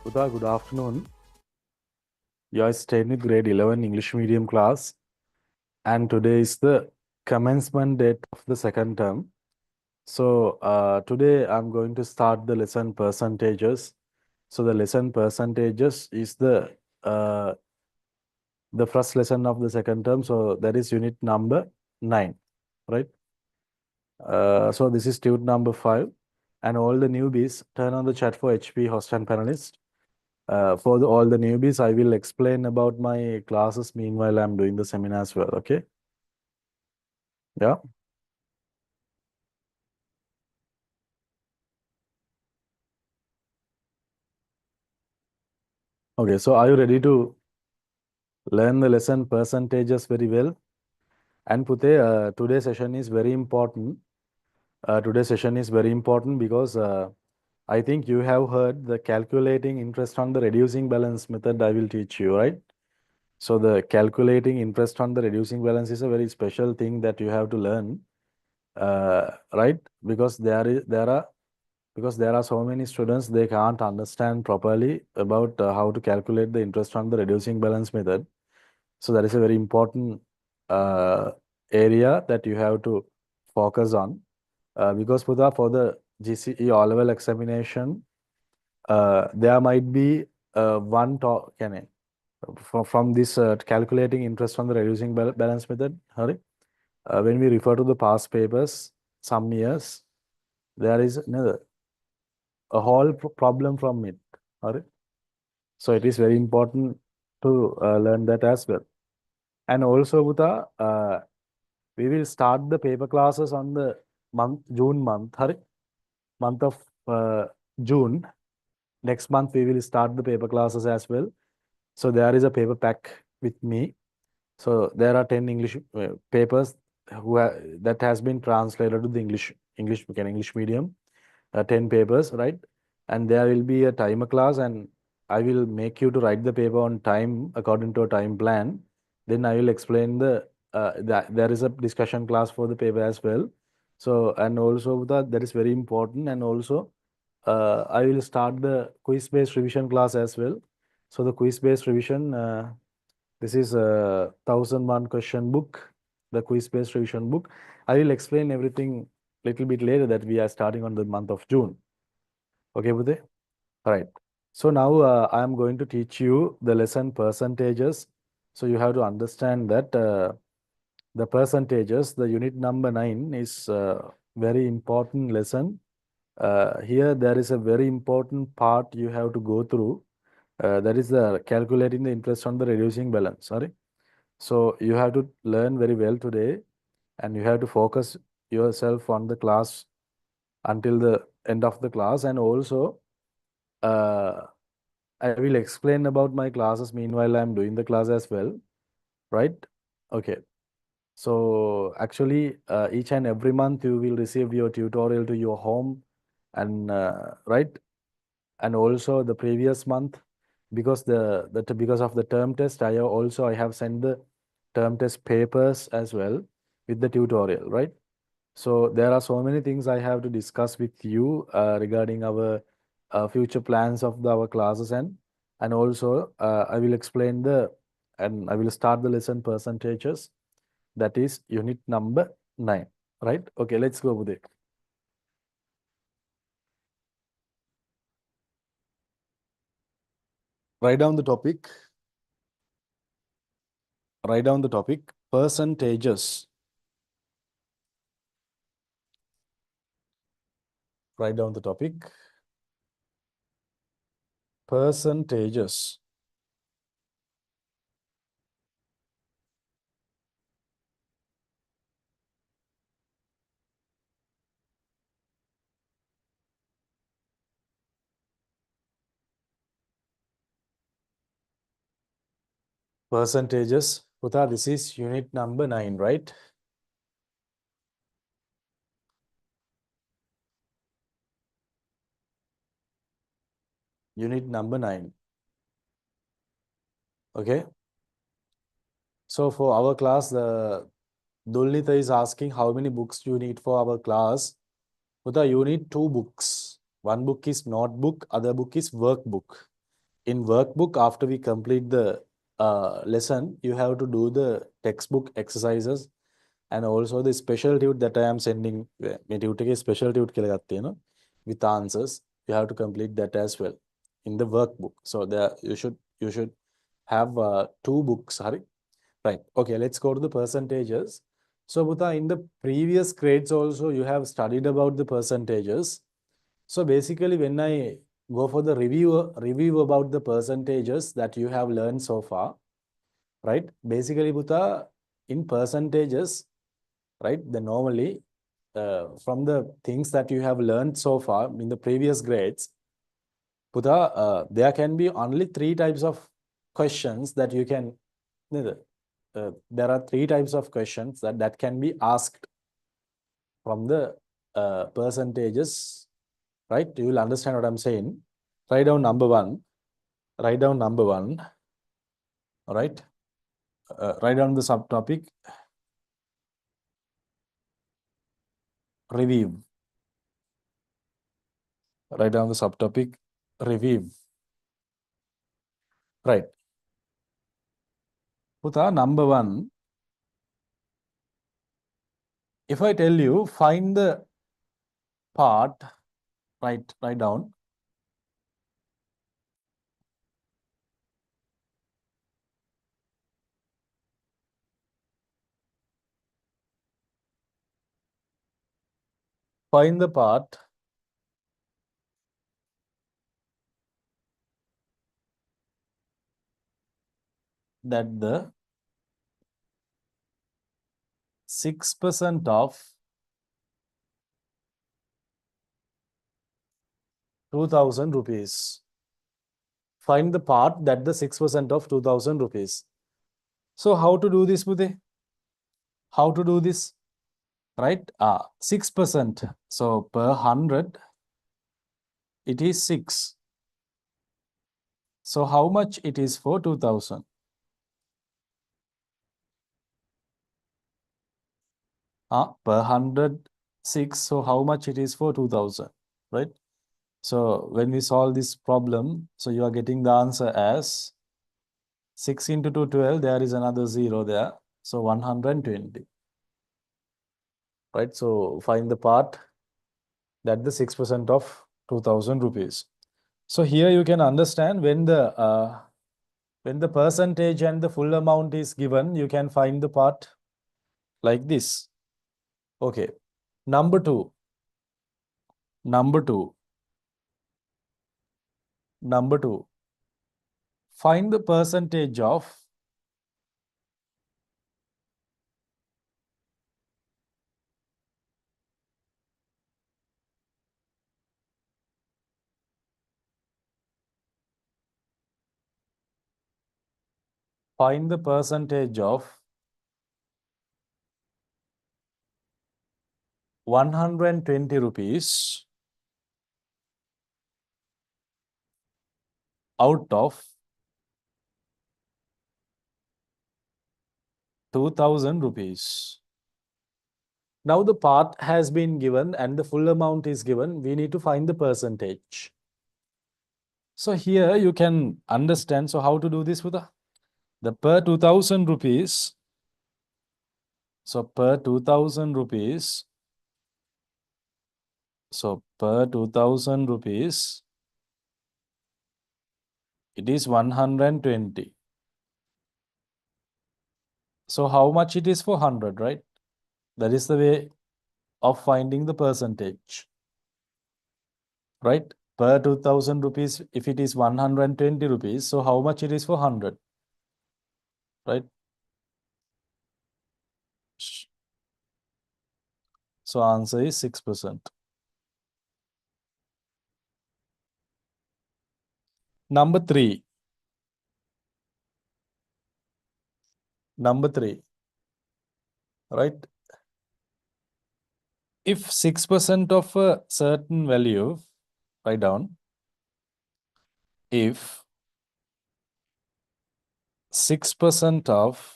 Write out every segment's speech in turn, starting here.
Uda, good afternoon. You are staying with grade 11 English medium class, and today is the commencement date of the second term. So, today I'm going to start the lesson percentages. So, the lesson percentages is the first lesson of the second term. So, that is unit number 9, right? So, this is unit number 5. And all the newbies, turn on the chat for HP host and panelist. For all the newbies, I will explain about my classes. Meanwhile, I'm doing the seminar as well. Okay. Yeah. Okay. So are you ready to learn the lesson percentages very well? And Pute, today's session is very important. Today's session is very important because I think you have heard the calculating interest on the reducing balance method I will teach you, right? So the calculating interest on the reducing balance is a very special thing that you have to learn, right? Because there are so many students they can't understand properly about how to calculate the interest on the reducing balance method. So that is a very important uh, area that you have to focus on, because for the GCE O level examination, there might be one talk can I, from this calculating interest on the reducing balance method. Sorry, when we refer to the past papers, some years there is another a whole problem from it. Alright. So it is very important to learn that as well. And also, Buddha, we will start the paper classes on the June month, month of June. Next month, we will start the paper classes as well. So there is a paper pack with me. So there are 10 English papers that has been translated to the English medium. 10 papers, right? And there will be a timer class, and I will make you to write the paper on time according to a time plan. Then I will explain there is a discussion class for the paper as well. So, and also that is very important. And also, I will start the quiz-based revision class as well. So the quiz-based revision, this is a 1001 question book, the quiz-based revision book. I will explain everything little bit later that we are starting on the month of June. Okay, Budhe? All right. So now I am going to teach you the lesson percentages. So you have to understand that the percentages, the unit number 9 is a very important lesson. Here there is a very important part you have to go through. That is the calculating the interest on the reducing balance. Sorry. So you have to learn very well today, and you have to focus yourself on the class until the end of the class. And also, uh, I will explain about my classes meanwhile I'm doing the class as well, right? Okay. So actually, each and every month you will receive your tutorial to your home, and right, and also the previous month, because because of the term test, I have sent the term test papers as well with the tutorial, right? So there are so many things I have to discuss with you regarding our future plans of our classes, and also I will explain and I will start the lesson percentages. That is unit number 9, right? Okay, let's go with it. Write down the topic. Write down the topic percentages. Write down the topic percentages. Percentages. Putha, this is unit number 9, right? Unit number 9. Okay. So for our class, the Dulnita is asking how many books you need for our class. Putha, you need 2 books. One book is notebook, other book is workbook. in workbook, after we complete the lesson, you have to do the textbook exercises and also the special tute that I am sending. මේ tute එකේ special tute කියලා එකක් තියෙනවා with answers. You have to complete that as well in the workbook. So there you should have two books. Hari. Right. Okay, let's go to the percentages. So Buddha, in the previous grades also you have studied about the percentages. So basically when I go for the review about the percentages that you have learned so far, right? Basically Buddha, in percentages, right? Then normally from the things that you have learned so far in the previous grades, Buddha, there can be only three types of questions that you can, there are three types of questions that can be asked from the percentages, right? You will understand what I'm saying. Write down number one. Write down number one. All right. Write down the subtopic. Review. Write down the subtopic. Review. Right. Putha, number one. If I tell you, find the part, write down. Find the part that the 6% of 2,000 rupees. Find the part that the 6% of 2,000 rupees. So how to do this, Budhe? How to do this? Right? 6%. So per 100, it is 6. So how much it is for 2,000? Per 100, 6. So how much it is for 2,000? Right? So when we solve this problem, so you are getting the answer as 6 into 2, 12. There is another 0 there. So 120. Right? So find the part that the 6% of 2,000 rupees. So here you can understand when the percentage and the full amount is given, you can find the part like this. Okay. Number two. Number two. Number two. Find the percentage of find the percentage of 120 rupees out of 2,000 rupees. Now the part has been given and the full amount is given. We need to find the percentage. So here you can understand. So how to do this with the per 2,000 rupees. So per 2,000 rupees. So per 2,000 rupees, it is 120. So how much it is for 100, right? That is the way of finding the percentage, right? Per 2,000 rupees, if it is 120 rupees, so how much it is for 100, right? So answer is 6%. Number three. Number three, right? If 6% of a certain value, write down, if 6% of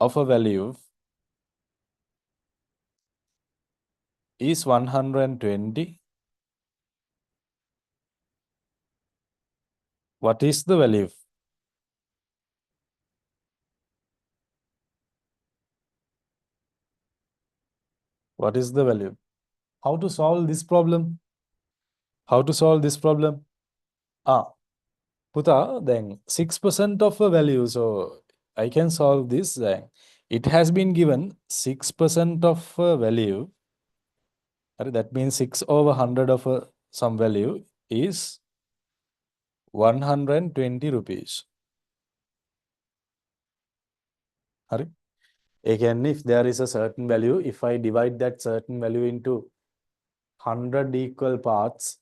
a value is 120. What is the value? What is the value? How to solve this problem? How to solve this problem? Puta, then 6% of a value. So I can solve this. Then it has been given 6% of a value. That means 6 over 100 of some value is 120 rupees. Again, if there is a certain value, if I divide that certain value into 100 equal parts,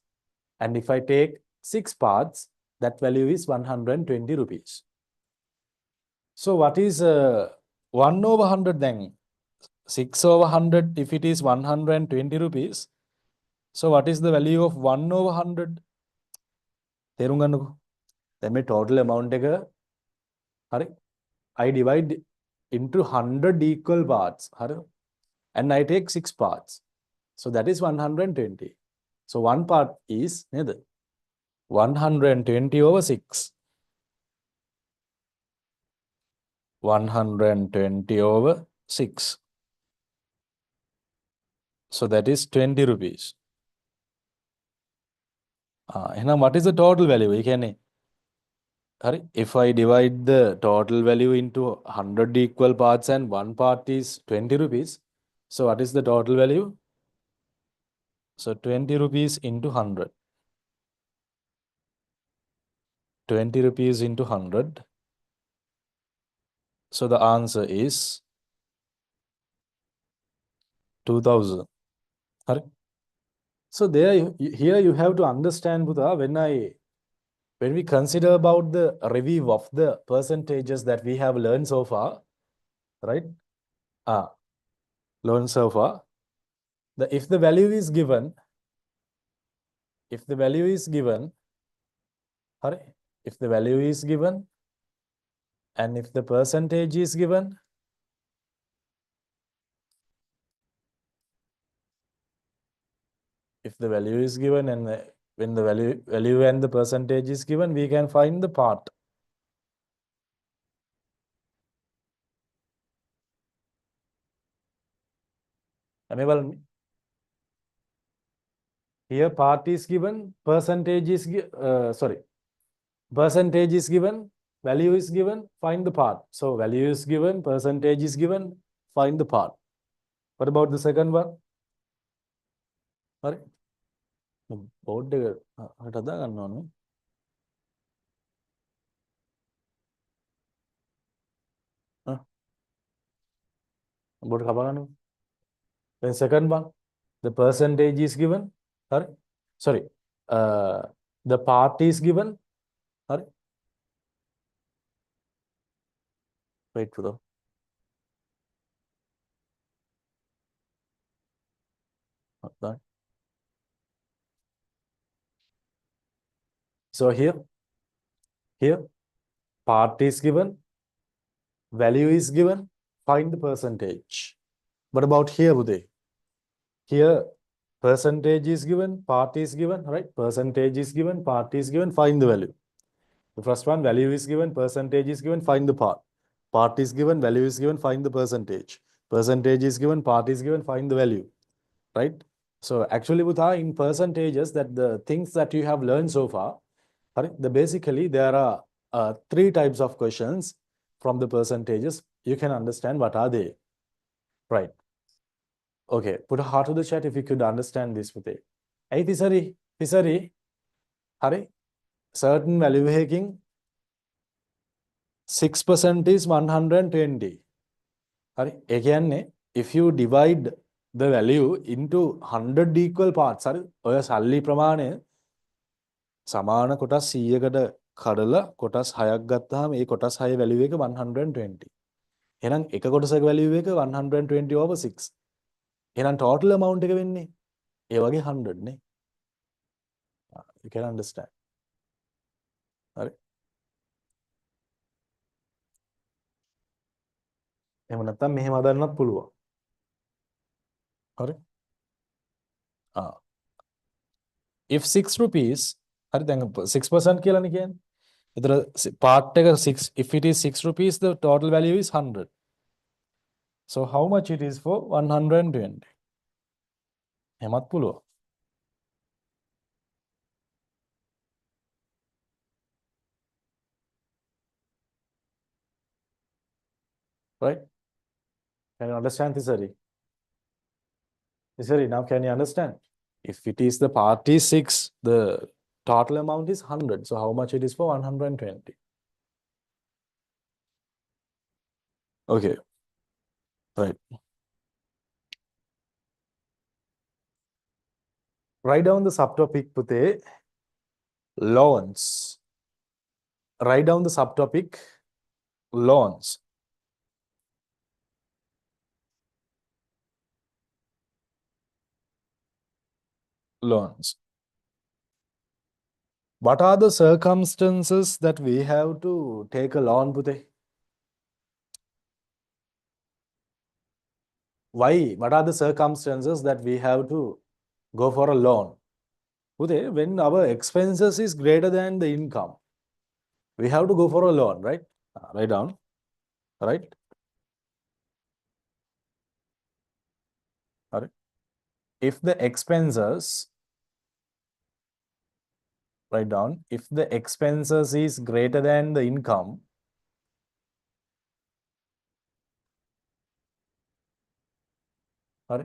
and if I take 6 parts, that value is 120 rupees. So what is 1 over 100 then? 6 over 100, if it is 120 rupees, so what is the value of 1 over 100? තේරුම් ගන්නකෝ. දැන් මේ total amount එක හරි I divide into 100 equal parts හරි and I take 6 parts. So that is 120. So one part is නේද 120 over 6. 120 over 6. So that is 20 rupees. Now what is the total value? If I divide the total value into 100 equal parts and one part is 20 rupees, so what is the total value? So 20 rupees into 100. 20 rupees into 100. So the answer is 2000. So here you have to understand, Buddha, when we consider about the review of the percentages that we have learned so far, right? Learned so far, if the value is given, if the value is given, if the value is given, and if the percentage is given, if the value is given and when the value and the percentage is given, we can find the part. Here part is given, percentage is percentage is given, value is given, find the part. So value is given, percentage is given, find the part. What about the second one? Board then second one, the percentage is given. Sorry. The part is given. Wait for the. So here part is given, value is given, find the percentage. What about here, Uday? Here percentage is given, part is given, right? Percentage is given, part is given, find the value. The first one, value is given, percentage is given, find the part. Part is given, value is given, find the percentage. Percentage is given, part is given, find the value, right? So actually, Buddha, in percentages, that the things that you have learned so far, basically there are 3 types of questions from the percentages. You can understand what are they, right? Okay, put a heart to the chat if you could understand this, Pute. Hey, Tisari, Hari, certain value hacking, 6% is 120. Hari, if you divide the value into 100 equal parts, hari, ඔය සල්ලි ප්‍රමාණය සමාන කොටස් 100කට කඩලා කොටස් 6ක් ගත්තාම ඒ කොටස් 6 value එක 120. එහෙනම් එක කොටසක value එක 120 over 6. එහෙනම් total amount එක වෙන්නේ ඒ වගේ 100 නේ. You can understand. හරි. එහෙම නැත්නම් මෙහෙම හදන්නත් පුළුවන්. හරි. if 6 rupees, හරි දැන් 6% කියලානේ කියන්නේ. එතන part එක 6, if it is 6 rupees, the total value is 100. So how much it is for 120? එහෙමත් පුළුවන්. Right? Can you understand this, Hari? Sorry, now can you understand? If it is the part is 6, the total amount is 100. So how much it is for 120? Okay, right. Write down the subtopic, Pute. Loans. Write down the subtopic. Loans. Loans. What are the circumstances that we have to take a loan, Pute? Why? What are the circumstances that we have to go for a loan? Pute, when our expenses is greater than the income, we have to go for a loan, right? Write down, right? All right. If the expenses, write down, if the expenses is greater than the income, all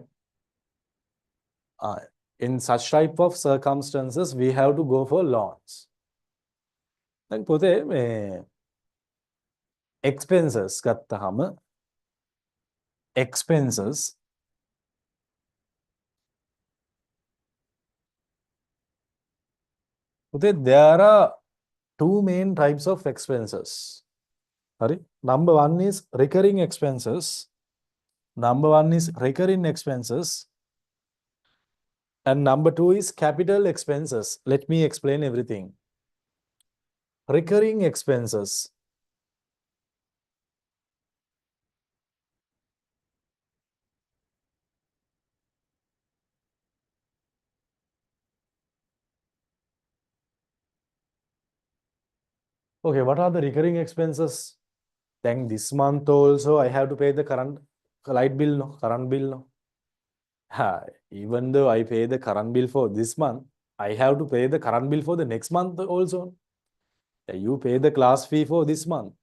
right? In such type of circumstances, we have to go for loans. Then put expenses ගත්තහම expenses there are two main types of expenses. Sorry. Number one is recurring expenses. Number one is recurring expenses. And number two is capital expenses. Let me explain everything. Recurring expenses. Okay, what are the recurring expenses? Then this month also I have to pay the current light bill, no? Current bill, no? Even though I pay the current bill for this month, I have to pay the current bill for the next month also. You pay the class fee for this month,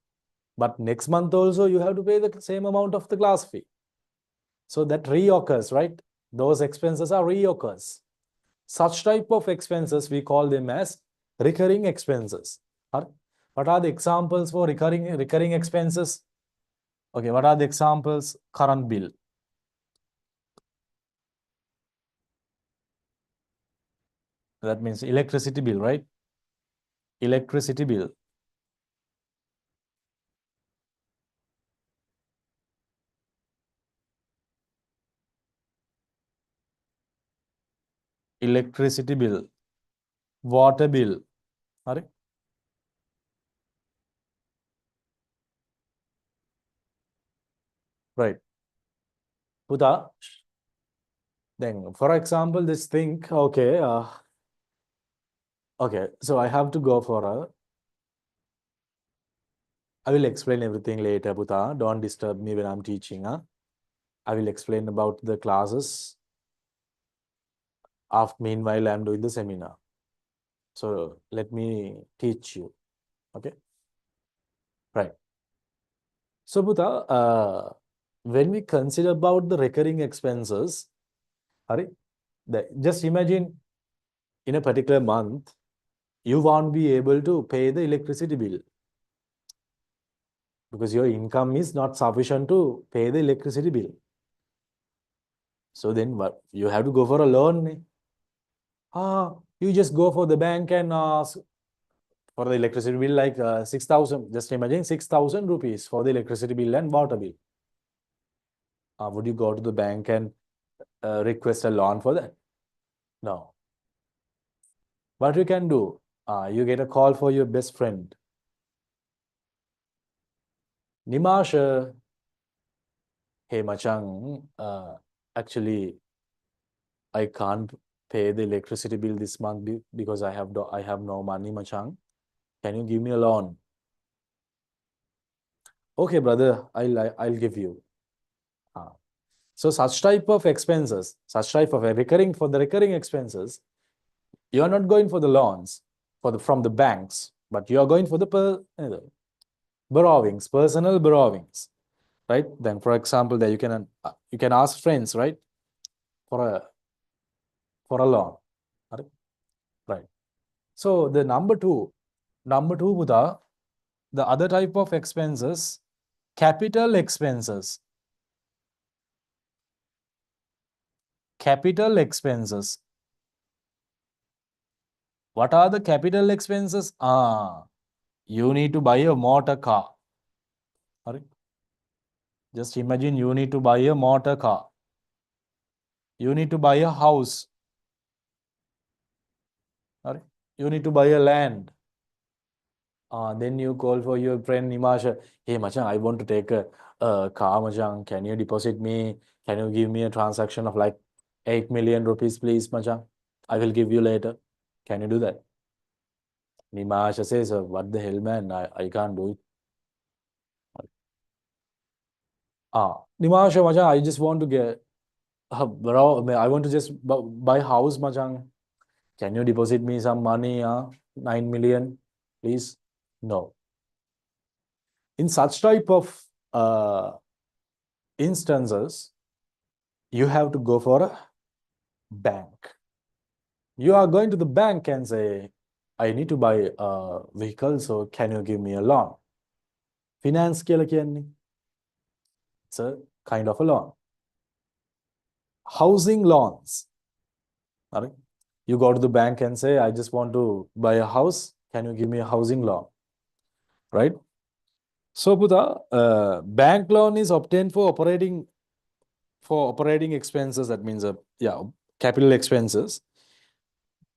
but next month also you have to pay the same amount of the class fee. So that reoccurs, right? Those expenses are reoccurs. Such type of expenses, we call them as recurring expenses. What are the examples for recurring expenses? Okay, what are the examples? Current bill. That means electricity bill, right? Electricity bill. Electricity bill. Water bill. Sorry? Right. Puta. Then, for example, this thing, okay, okay, so I have to go for a, I will explain everything later, Puta. Don't disturb me when I'm teaching. I will explain about the classes. Meanwhile, I'm doing the seminar. So let me teach you. Okay. Right. So, Puta, when we consider about the recurring expenses, just imagine in a particular month, you won't be able to pay the electricity bill because your income is not sufficient to pay the electricity bill. So then what? You have to go for a loan. You just go for the bank and ask for the electricity bill like 6,000. Just imagine 6,000 rupees for the electricity bill and water bill. Would you go to the bank and request a loan for that? No. What you can do, you get a call for your best friend. Nimasha, hey Machang, actually, I can't pay the electricity bill this month because I have no money, Machang. Can you give me a loan? Okay, brother, I'll give you. Ah. So such type of expenses, such type of recurring expenses, you are not going for the loans from the banks, but you are going for the borrowings, personal borrowings, right? Then, for example, there you can ask friends, right, for a loan, right? Right. So the number two, Buddha, the other type of expenses, capital expenses, capital expenses. What are the capital expenses? You need to buy a motor car. Right? Just imagine you need to buy a motor car. You need to buy a house. Right? You need to buy a land. Then you call for your friend Nimasha. Hey, Machan, I want to take a car, Machan. Can you deposit me? Can you give me a transaction of like 8 million rupees, please, Machan? I will give you later. Can you do that? Nimasha says, what the hell, man? I can't do it. Nimasha, Machan, I just want to get, bro, I want to just buy house, Machan. Can you deposit me some money? 9 million, please? No. In such type of instances, you have to go for a bank. You are going to the bank and say, I need to buy a vehicle, so can you give me a loan? Finance කියලා කියන්නේ. It's a kind of a loan. Housing loans. Right? You go to the bank and say, I just want to buy a house. Can you give me a housing loan? Right? So, Buddha, bank loan is obtained for operating expenses. That means, capital expenses.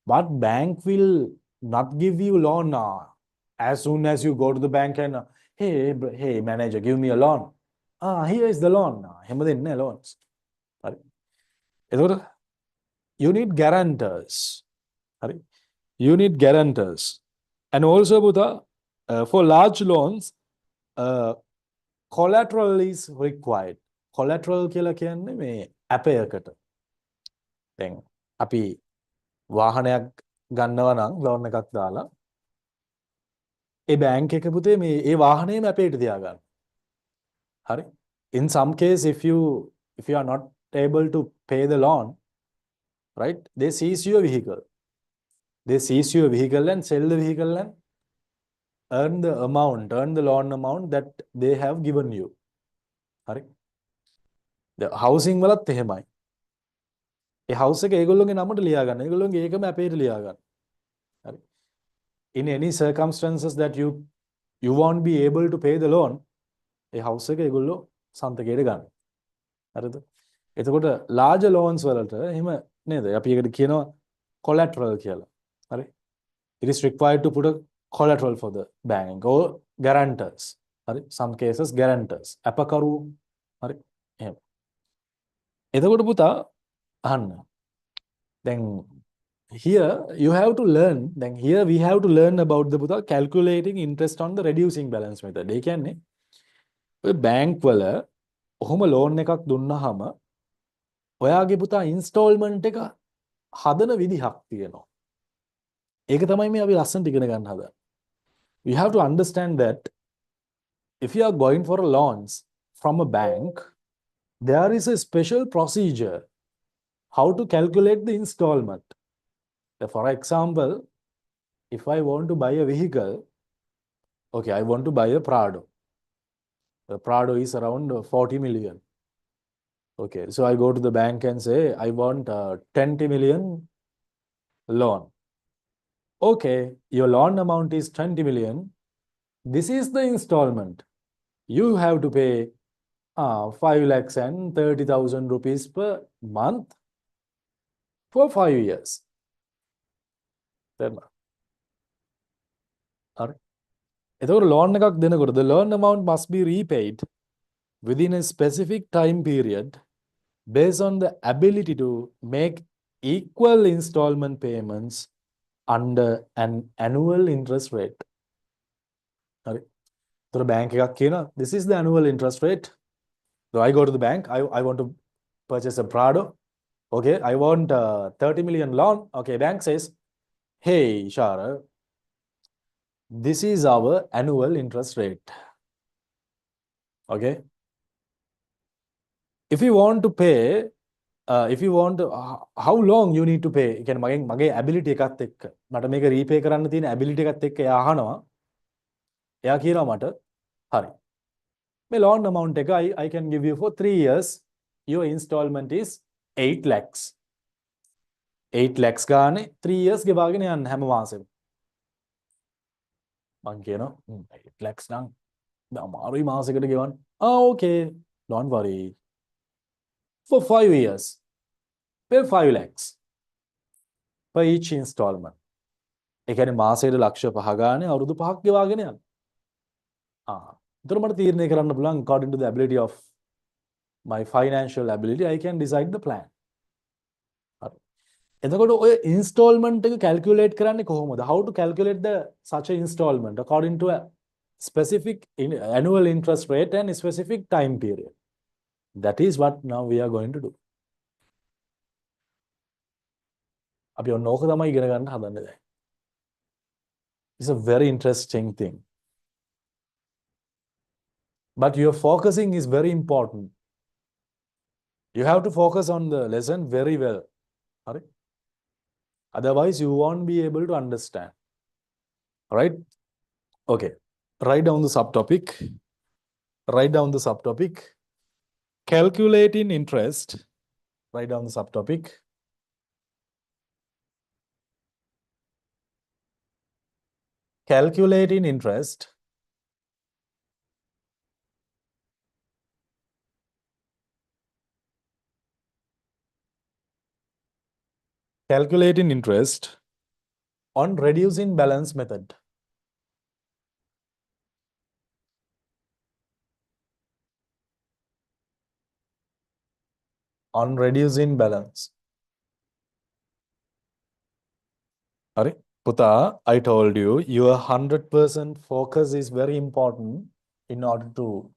But bank will not give you loan as soon as you go to the bank and hey manager, give me a loan. Here is the loan. Loans. Right? You need guarantors. Right? You need guarantors. And also, Buddha, for large loans, collateral is required. Collateral කියලා කියන්නේ මේ අපයකට. දැන් අපි වාහනයක් ගන්නවා නම් loan එකක් දාලා ඒ බැංක් එක පුතේ මේ ඒ වාහනේම අපේට තියාගන්න. හරි? In some case if you are not able to pay the loan, right? They seize your vehicle. They seize your vehicle and sell the vehicle and earn the loan amount that they have given you. හරි? The housing වලත් එහෙමයි. ඒ house එක ඒගොල්ලෝගේ නමට ලියා ගන්න. ඒගොල්ලෝගේ ඒකම අපේට ලියා ගන්න. හරි? In any circumstances that you won't be able to pay the loan, A house එක ඒගොල්ලෝ සන්තකයට ගන්න. හරිද? එතකොට large loans වලට එහෙම නේද? අපි ඒකට කියනවා collateral කියලා. හරි? It is required to put a collateral for the bank or guarantors. හරි? Some cases guarantors. අපකරු හරි? එහෙම. එතකොට පුතා අහන්න. දැන් here you have to learn. Then here we have to learn about the පුතා calculating interest on the reducing balance method. ඒ කියන්නේ ඔය බැංක් වල ඔහොම ලෝන් එකක් දුන්නාම ඔයාගේ පුතා ඉන්ස්ටෝල්මන්ට් එක හදන විදිහක් තියෙනවා. ඒක තමයි මේ අපි ලස්සනට ඉගෙන ගන්න හදන්නේ. We have to understand that if you are going for a loans from a bank, there is a special procedure how to calculate the installment. For example, if I want to buy a vehicle, okay, I want to buy a Prado. The Prado is around 40 million. Okay, so I go to the bank and say, I want 20 million loan. Okay, your loan amount is 20 million. This is the installment. You have to pay 5 lakhs and 30,000 rupees per month for 5 years. Then, එතකොට loan එකක් දෙනකොට the loan amount must be repaid within a specific time period based on the ability to make equal installment payments under an annual interest rate. The bank, this is the annual interest rate. So I go to the bank, I want to purchase a Prado. Okay, I want 30 million loan. Okay, bank says, hey, Ishara, this is our annual interest rate. Okay. If you want to pay, how long you need to pay? You can mage ability එකත් එක්ක මට මේක repay කරන්න තියෙන ability එකත් එක්ක එයා අහනවා. එයා කියනවා මට හරි. මේ loan amount එක I can give you for 3 years. Your installment is 8 lakhs. 8 lakhs ගානේ 3 years ගෙවාගෙන යන්න හැම මාසෙම. මං කියනවා 8 lakhs නම් අමාරුයි මාසෙකට ගෙවන්න. Okay, don't worry. For 5 years, pay 5 lakhs per each installment. ඒ කියන්නේ මාසෙට ලක්ෂ 5 ගානේ අවුරුදු 5ක් ගෙවාගෙන යන්න. එතකොට මට තීරණය කරන්න පුළුවන් according to the ability of my financial ability I can decide the plan. හරි. එතකොට ඔය installment එක calculate කරන්නේ කොහොමද? How to calculate the such a installment according to a specific annual interest rate and a specific time period. That is what now we are going to do. අපි ඔන්න ඕක තමයි ඉගෙන ගන්න හදන්නේ දැන්. It's a very interesting thing. But your focusing is very important. You have to focus on the lesson very well. Right? Otherwise, you won't be able to understand. Right? Okay. Write down the subtopic. Write down the subtopic. Calculating interest. Write down the subtopic. Calculating interest. Calculating interest on reducing balance method. On reducing balance. Ari, Puta, I told you, your 100% focus is very important in order to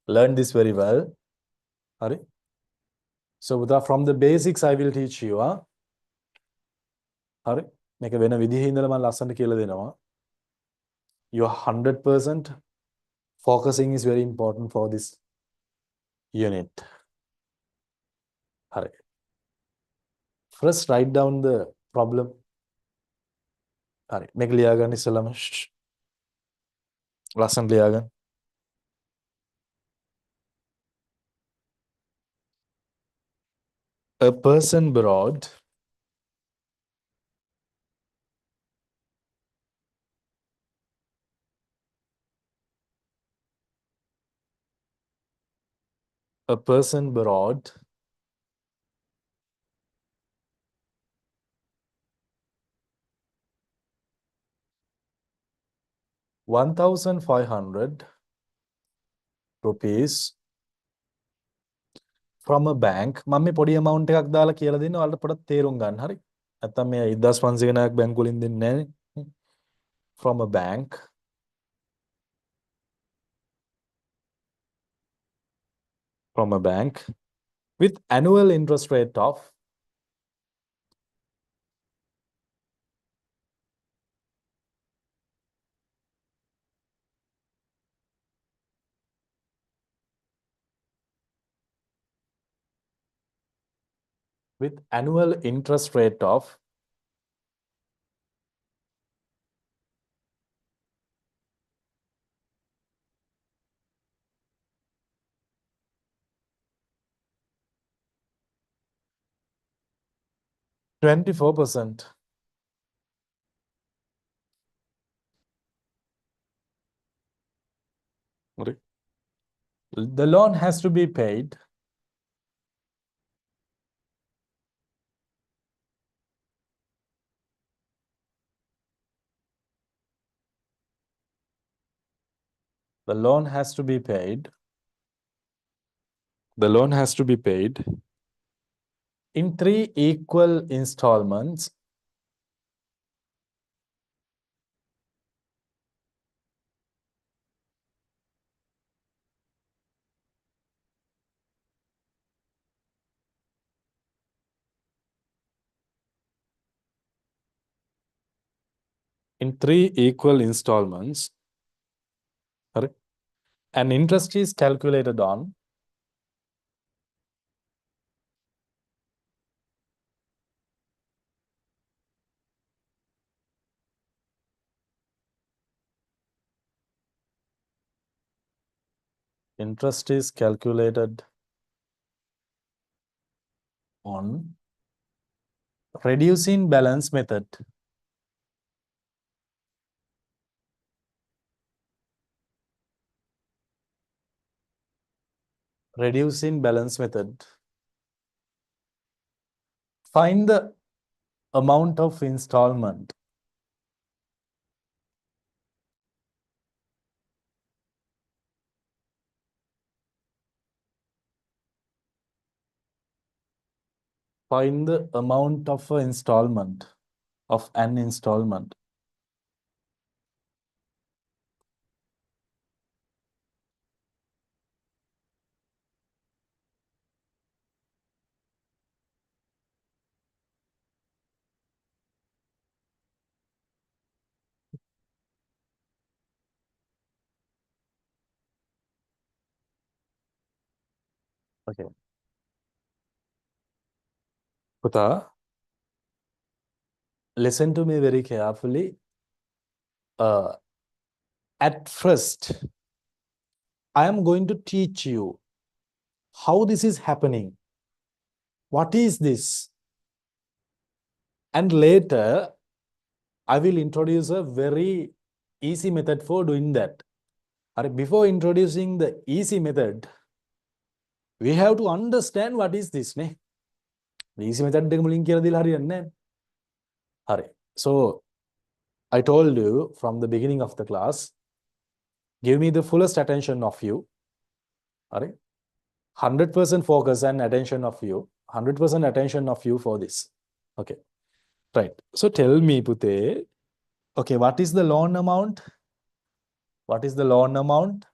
learn this very well. Ari. So, Puta, from the basics, I will teach you. Ari, මේක වෙන විදිහේ ඉඳලා මම ලස්සනට කියලා දෙනවා. Your 100% focusing is very important for this unit. Hari. First, write down the problem. Hari. මේක ලියා ගන්න ඉස්සෙල්ලාම ලස්සනට ලියා ගන්න. A person borrowed ₹1,500 from a bank. මම මේ පොඩි amount එකක් දාලා කියලා දෙන්න ඔයාලට පොඩක් තේරුම් ගන්න. හරි? නැත්තම් මේ 1500 ගණනක් බැංකු වලින් දෙන්නේ නැහැ. From a bank. From a bank with annual interest rate of 24%. The loan has to be paid. The loan has to be paid. The loan has to be paid in 3 equal installments. In 3 equal installments, correct? And interest is calculated on interest is calculated on reducing balance method. Reducing balance method. Find the amount of installment. Find the amount of an installment of an installment. Okay. Puta, listen to me very carefully. At first, I am going to teach you how this is happening. What is this? And later, I will introduce a very easy method for doing that. Before introducing the easy method, we have to understand what is this. The easy method එක මුලින් කියලා දීලා හරියන්නේ නැහැ. හරි. So I told you from the beginning of the class, give me the fullest attention of you. 100% focus and attention of you. 100% attention of you for this. Okay. Right. So tell me, Pute. Okay, what is the loan amount? What is the loan amount?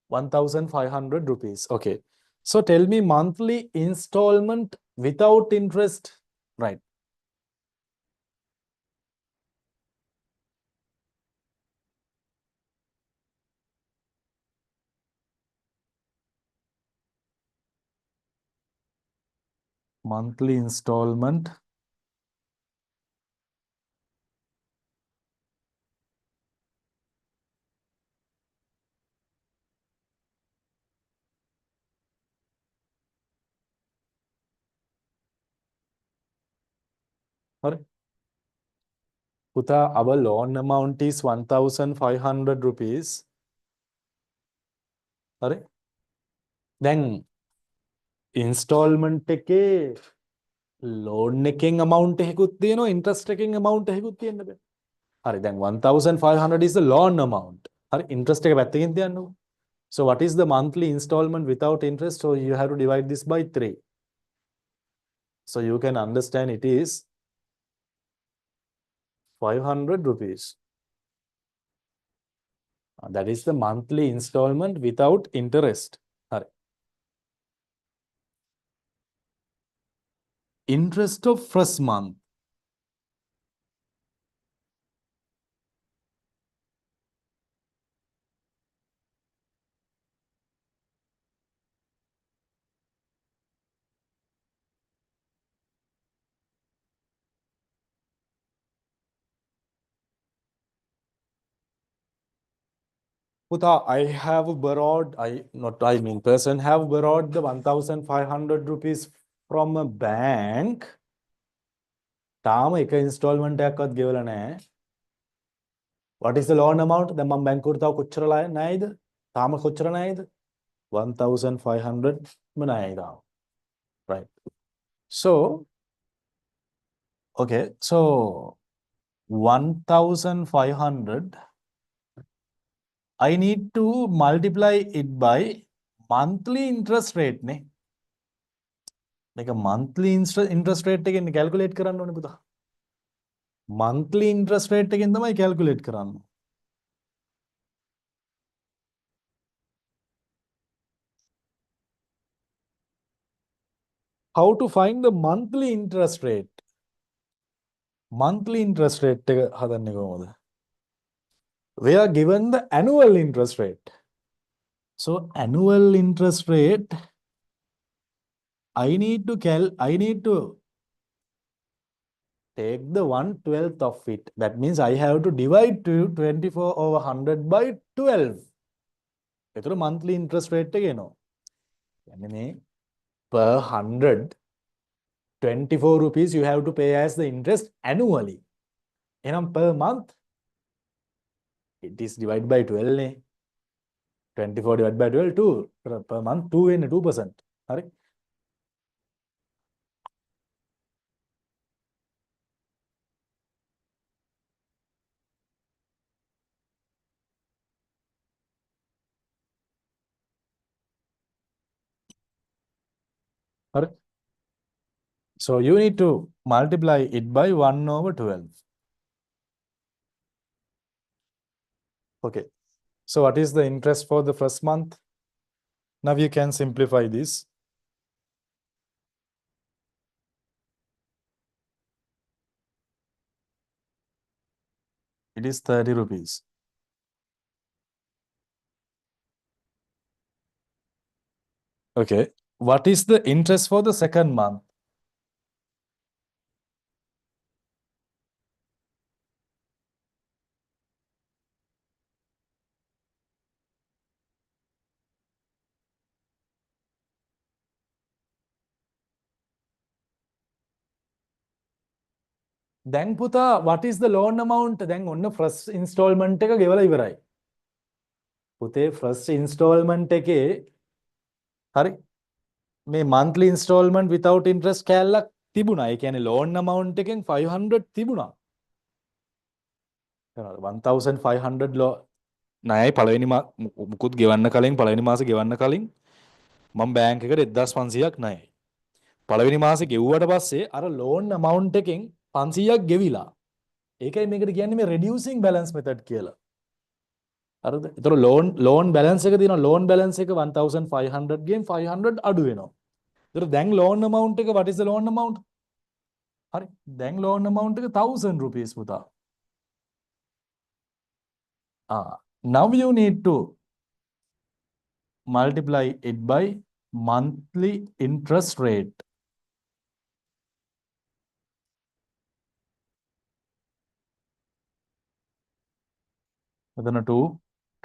1,500 rupees. Okay. So tell me monthly installment without interest. Right. Monthly installment. Puta, our loan amount is 1,500 rupees. Then installment එකේ loan එකෙන් amount එකකුත් තියෙනවා, interest එකෙන් amount එකකුත් තියෙන්න බෑ. හරි, දැන් 1,500 is the loan amount. හරි, interest එක පැත්තකින් තියන්නකෝ. So what is the monthly installment without interest? So you have to divide this by 3. So you can understand it is 500 rupees. That is the monthly installment without interest. Hari. Interest of first month. Puta, person have borrowed the 1,500 rupees from a bank. තාම එක installment එකක්වත් ගෙවලා නැහැ. What is the loan amount? දැන් මම බැංකුවට තව කොච්චර ණයද? තාම කොච්චර ණයද? 1,500 ණයයි තාම. Right. So, okay, so 1,500, I need to multiply it by monthly interest rate. Ne? මේක monthly interest rate එකෙන් calculate කරන්න ඕනේ පුතා. monthly interest rate එකෙන් තමයි calculate කරන්න. How to find the monthly interest rate? Monthly interest rate එක හදන්නේ කොහොමද? We are given the annual interest rate. So annual interest rate, I need to take the 1/12 of it. That means I have to divide to 24 over 100 by 12. එතකොට monthly interest rate එක එනවා. يعني මේ per 100 24 rupees you have to pay as the interest annually. එහෙනම් per month it is divided by 12 නේ. 24 divided by 12 2 per month 2 වෙන්නේ 2%. හරි? හරි? So you need to multiply it by 1 over 12. Okay. So what is the interest for the first month? Now you can simplify this. It is 30 rupees. Okay. What is the interest for the second month? දැන් පුතා what is the loan amount? දැන් ඔන්න first installment එක ගෙවලා ඉවරයි. පුතේ first installment එකේ හරි මේ monthly installment without interest කෑල්ලක් තිබුණා. ඒ කියන්නේ loan amount එකෙන් 500 තිබුණා. 1500 ණයයි පළවෙනි මුකුත් ගෙවන්න කලින් පළවෙනි මාසේ ගෙවන්න කලින් මම බැංක් එකට 1500ක් ණයයි. පළවෙනි මාසේ ගෙවුවට පස්සේ අර loan amount එකෙන් 500ක් ගෙවිලා. ඒකයි මේකට කියන්නේ මේ reducing balance method කියලා. හරිද? ඒතර loan balance එක තියෙනවා. loan balance එක 1500 ගෙන් 500 අඩු වෙනවා. ඒතර දැන් loan amount එක what is the loan amount? හරි. දැන් loan amount එක 1000 rupees පුතා. Now you need to multiply it by monthly interest rate. මෙතන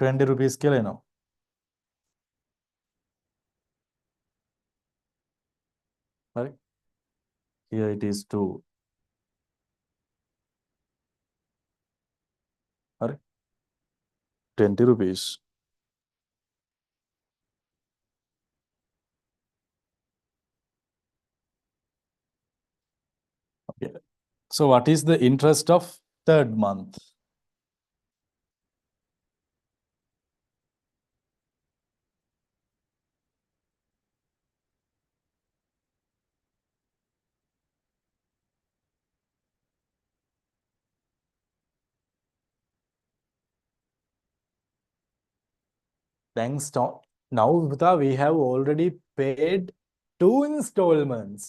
20 rupees කියලා එනවා. හරි. Here it is 2. හරි. 20 rupees. Okay. So what is the interest of third month? Thanks. Now we have already paid 2 installments.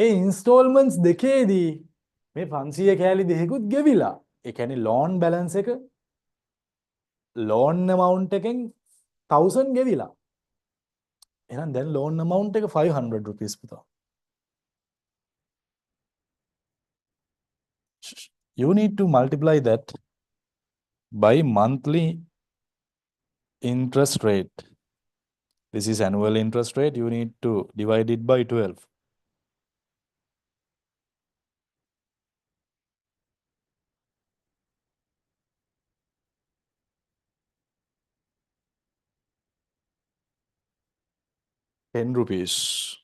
A installments දෙකේදී මේ 500 කෑලි දෙකකුත් ගෙවිලා. ඒ කියන්නේ loan balance එක loan amount එකෙන් 1000 ගෙවිලා. එහෙනම් දැන් loan amount එක 500 rupees පුතා. You need to multiply that by monthly interest rate. This is annual interest rate. You need to divide it by 12. ₹10.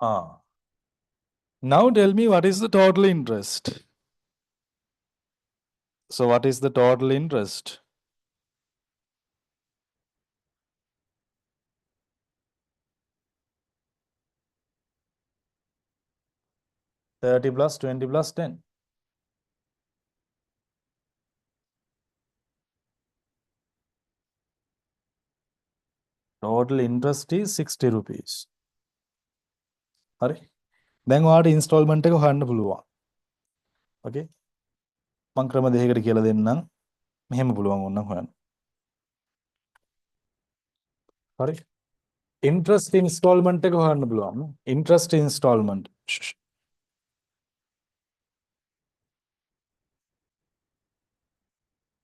Now tell me what is the total interest? So what is the total interest? 30 plus 20 plus 10. Total interest is 60 rupees. හරි. දැන් ඔයාලට ඉන්ස්ටෝල්මන්ට් එක හොයන්න පුළුවන්. Okay. මම ක්‍රම දෙකකට කියලා දෙන්නම්. මෙහෙම පුළුවන් ඕනනම් හොයන්න. හරි. interest installment එක හොයන්න පුළුවන්. interest installment.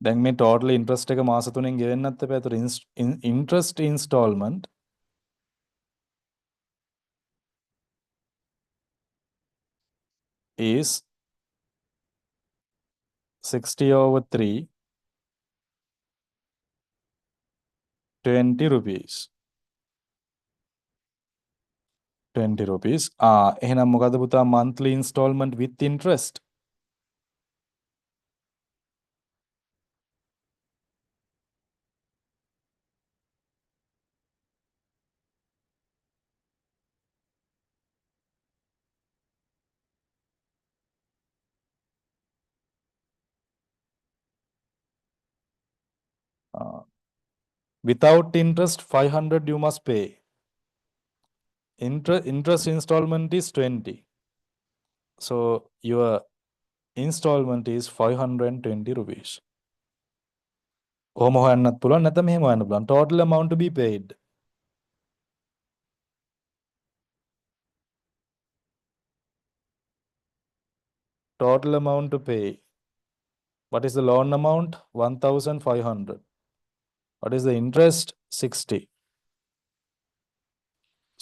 දැන් මේ total interest එක මාස 3න් ගෙවෙන්නත් එපා. ඒතර interest installment is 60 over 3, 20 rupees. 20 rupees. එහෙනම් මොකද පුතා monthly installment with interest? Without interest, 500 you must pay. Interest installment is 20. So your installment is 520 rupees. කොහොම හොයන්නත් පුළුවන් නැත්නම් මෙහෙම හොයන්න පුළුවන්. Total amount to be paid. Total amount to pay. What is the loan amount? 1,500. What is the interest? 60.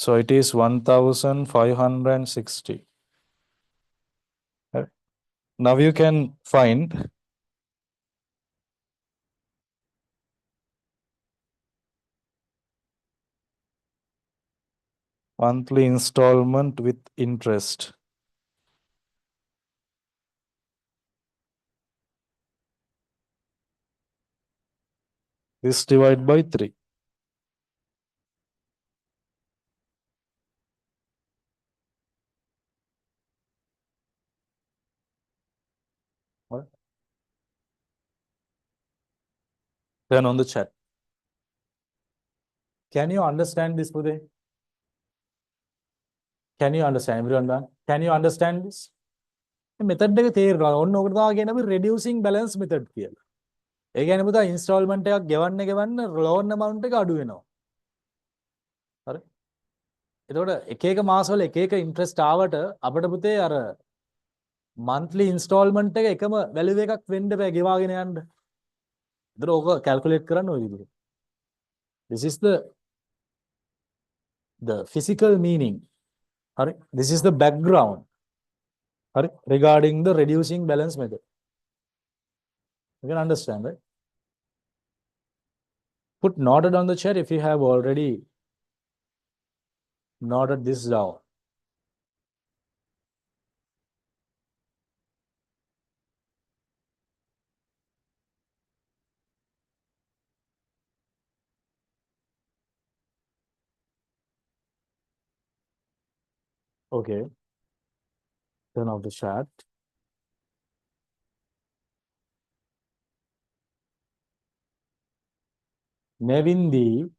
So it is 1,560. Now you can find monthly installment with interest. This divided by 3. What? Turn on the chat. Can you understand this, Uday? Can you understand, everyone? Can you understand this? Method එක තේරෙනවා. ඔන්න ඔකට තමයි කියන අපි reducing balance method කියලා. ඒ කියන්නේ පුතා installment එකක් ගෙවන්න loan amount එක අඩු වෙනවා. හරි? එතකොට එක එක මාසවල එක එක interest ආවට අපිට පුතේ අර monthly installment එක එකම value එකක් වෙන්න බෑ ගෙවාගෙන යන්න. එතකොට ඕක calculate කරන්න ඔය විදිහට. This is the physical meaning. Hurry. This is the background. Hurry. Regarding the reducing balance method. You can understand, right? Put noted on the chat if you have already noted this down. Okay. Turn off the chat. Nevindi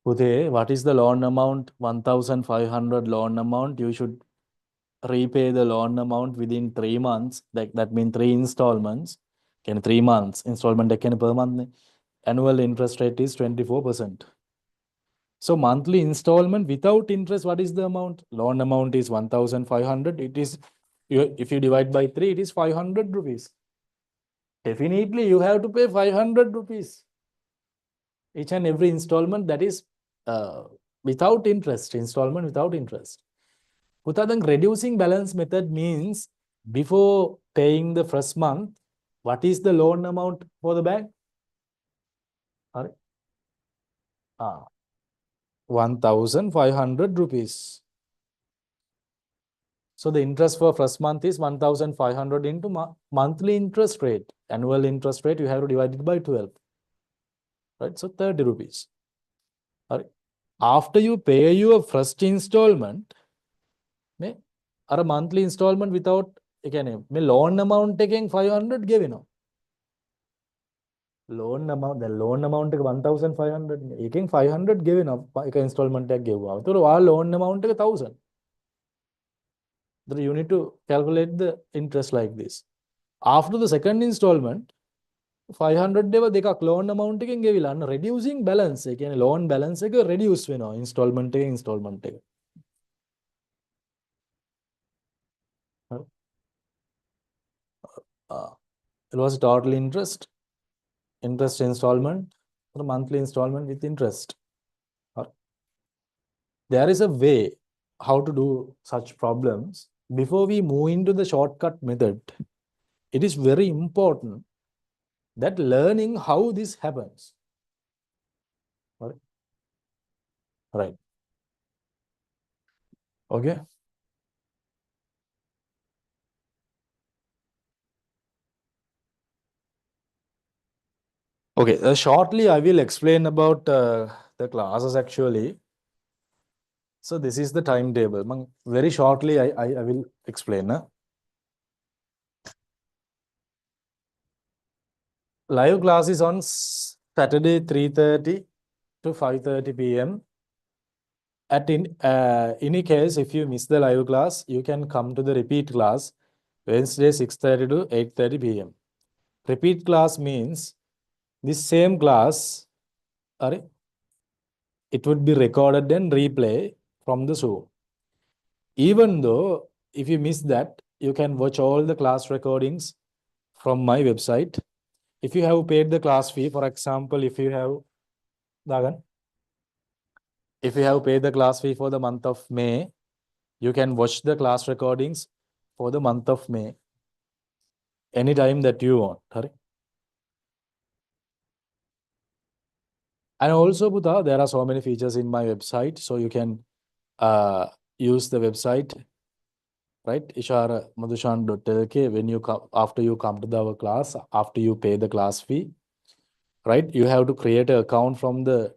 Uday, what is the loan amount? 1,500 loan amount. You should repay the loan amount within 3 months. That means 3 installments. Can 3 months installment per month. Annual interest rate is 24%. So monthly installment without interest, what is the amount? Loan amount is 1,500. It is, if you divide by 3, it is 500 rupees. Definitely you have to pay 500 rupees. Each and every installment, that is without interest, installment without interest. Then reducing balance method means before paying the first month, what is the loan amount for the bank? Sorry? 1,500 rupees. So the interest for first month is 1,500 into monthly interest rate. Annual interest rate, you have to divide it by 12. Right? So 30 rupees. Right? After you pay your first installment, a monthly installment without loan amount taking 500 given. Loan amount, the loan amount is 1,500. Taking 500 given up, installment tag give out. So our loan amount is 1,000. You need to calculate the interest like this. After the second installment, 500 දෙව දෙකක් loan amount එකෙන් ගෙවිලා අන්න reducing balance ඒ කියන්නේ loan balance එක reduce වෙනවා installment එකෙන් installment එක. It was total interest installment, or monthly installment with interest. There is a way how to do such problems. Before we move into the shortcut method, it is very important that learning how this happens. Right. Okay. Okay. Shortly, I will explain about the classes actually. So this is the timetable. Very shortly, I will explain. Live class is on Saturday 3:30 to 5:30 p.m. In any case, if you miss the live class, you can come to the repeat class Wednesday 6:30 to 8:30 p.m. Repeat class means this same class, it would be recorded and replay from the Zoom. Even though if you miss that, you can watch all the class recordings from my website. If you have paid the class fee, for example, if you have paid the class fee for the month of May, you can watch the class recordings for the month of May anytime that you want. And also, Buddha, there are so many features in my website, so you can use the website, right? Ishara Madushan.lk. When you come, after you come to our class, after you pay the class fee, right? You have to create an account from the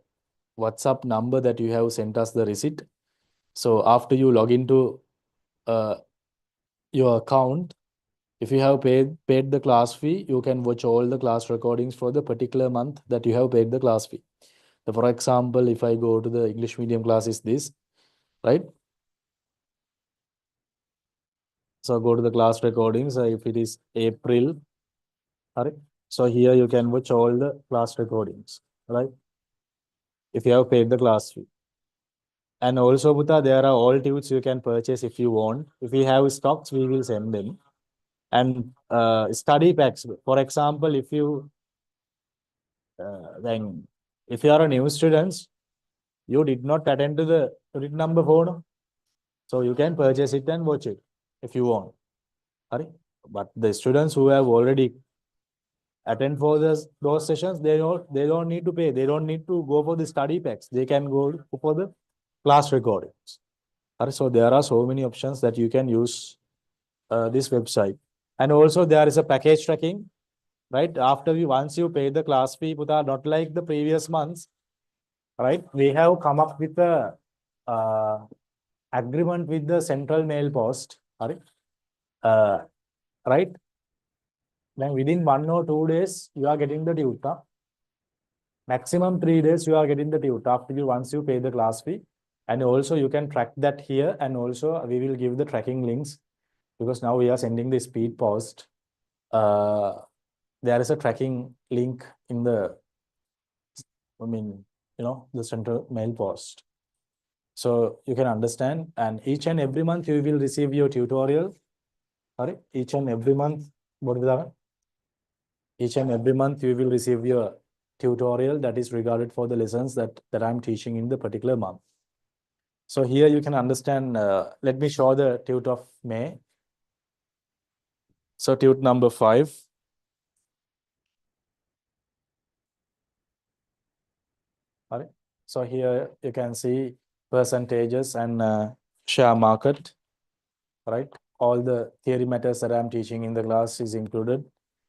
WhatsApp number that you have sent us the receipt. So after you log into your account, if you have paid the class fee, you can watch all the class recordings for the particular month that you have paid the class fee. So for example, if I go to the English medium class is this, right? So go to the class recordings. If it is April, right? So here you can watch all the class recordings, right? If you have paid the class fee. And also, Buddha, there are all tools you can purchase if you want. If we have stocks, we will send them. And study packs. For example, if you if you are a new student, you did not attend to the unit number 4, so you can purchase it and watch it if you want. But the students who have already attend for those sessions, they don't need to pay. They don't need to go for the study packs. They can go for the class recordings. So there are so many options that you can use this website. And also there is a package tracking, right? Once you pay the class fee, Buddha, not like the previous months, right? We have come up with a agreement with the central mail post, right? Then within 1 or 2 days, you are getting the tutor. Maximum 3 days, you are getting the tutor once you pay the class fee. And also you can track that here. And also we will give the tracking links because now we are sending the speed post. There is a tracking link in the, the central mail post. So you can understand. And each and every month you will receive your tutorial. Each and every month, each and every month you will receive your tutorial that is regarded for the lessons that I'm teaching in the particular month. So here you can understand, let me show the tutor of May. So tute number 5. All right. So here you can see percentages and share market, right? All the theory matters that I'm teaching in the class is included.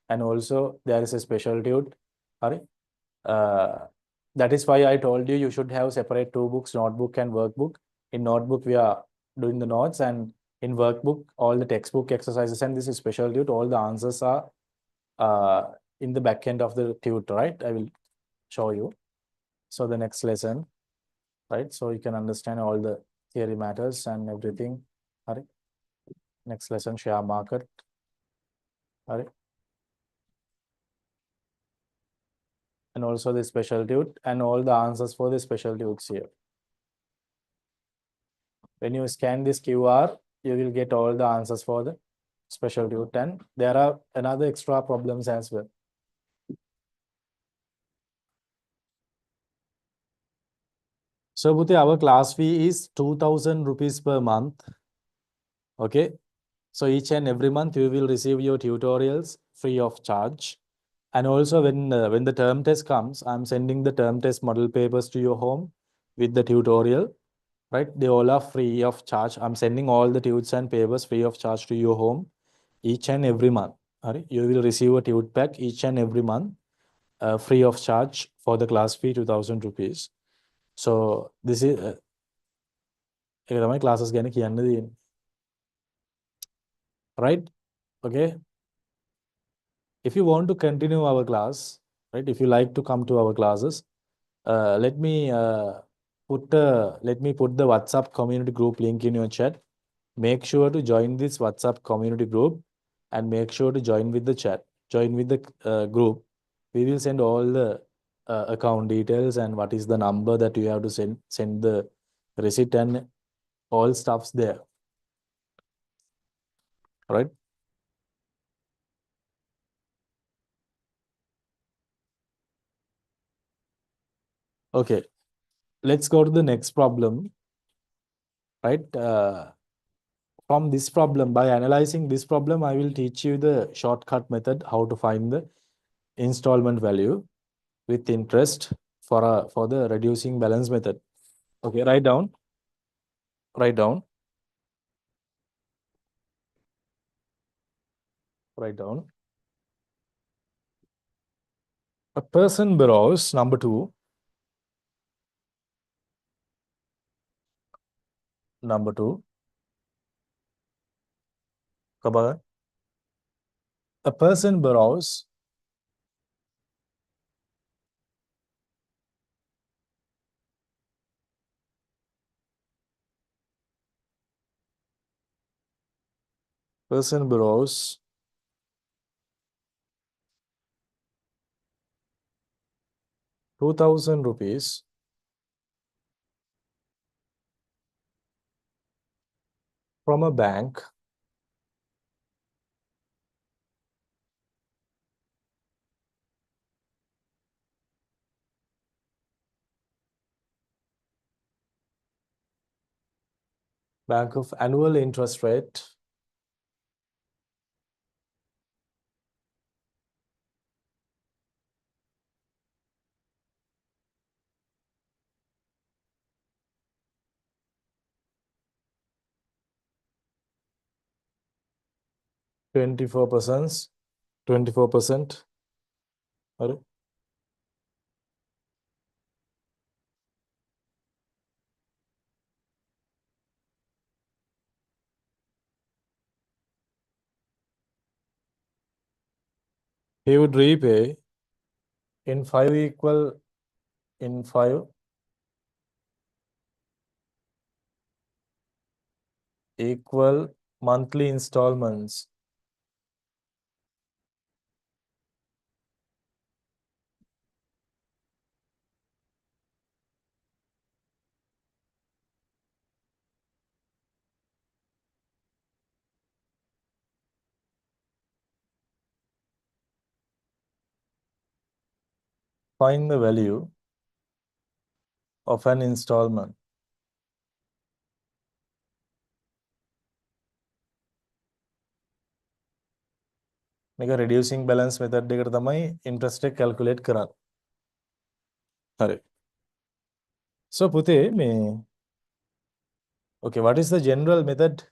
And also there is a special tute. All right. That is why I told you should have separate two books, notebook and workbook. In notebook, we are doing the notes, and in workbook, all the textbook exercises and this is special tute, all the answers are in the back end of the tute, right? I will show you. So the next lesson, right? So you can understand all the theory matters and everything. All right. Next lesson, share market. All right. And also the special tute and all the answers for the special tutes here. When you scan this QR, you will get all the answers for the special tute, and there are another extra problems as well. So Bhuti, our class fee is 2000 rupees per month. Okay. So each and every month you will receive your tutorials free of charge. And also when the term test comes, I'm sending the term test model papers to your home with the tutorial, right? They all are free of charge. I'm sending all the tutes and papers free of charge to your home each and every month. All right? You will receive a tute pack each and every month free of charge for the class fee 2000 rupees. So this is ඒක තමයි classes ගැන කියන්න තියෙන්නේ. Right? Okay. If you want to continue our class, right? If you like to come to our classes, let me put the WhatsApp community group link in your chat. Make sure to join this WhatsApp community group and make sure to join with the chat. Join with the group. We will send all the account details and what is the number that you have to send the receipt and all stuffs there. Right? Okay. Let's go to the next problem. Right? From this problem, by analyzing this problem, I will teach you the shortcut method, how to find the installment value with interest for the reducing balance method. Okay, write down. Write down. Write down. A person borrows, number 2. Number 2. Kabar. A person borrows person borrows 2000 rupees from a bank of annual interest rate 24%. 24%. Or he would repay in 5 equal monthly installments. Find the value of an installment. මේක reducing balance method එකට තමයි interest එක calculate කරන්නේ. හරි. So පුතේ මේ okay, what is the general method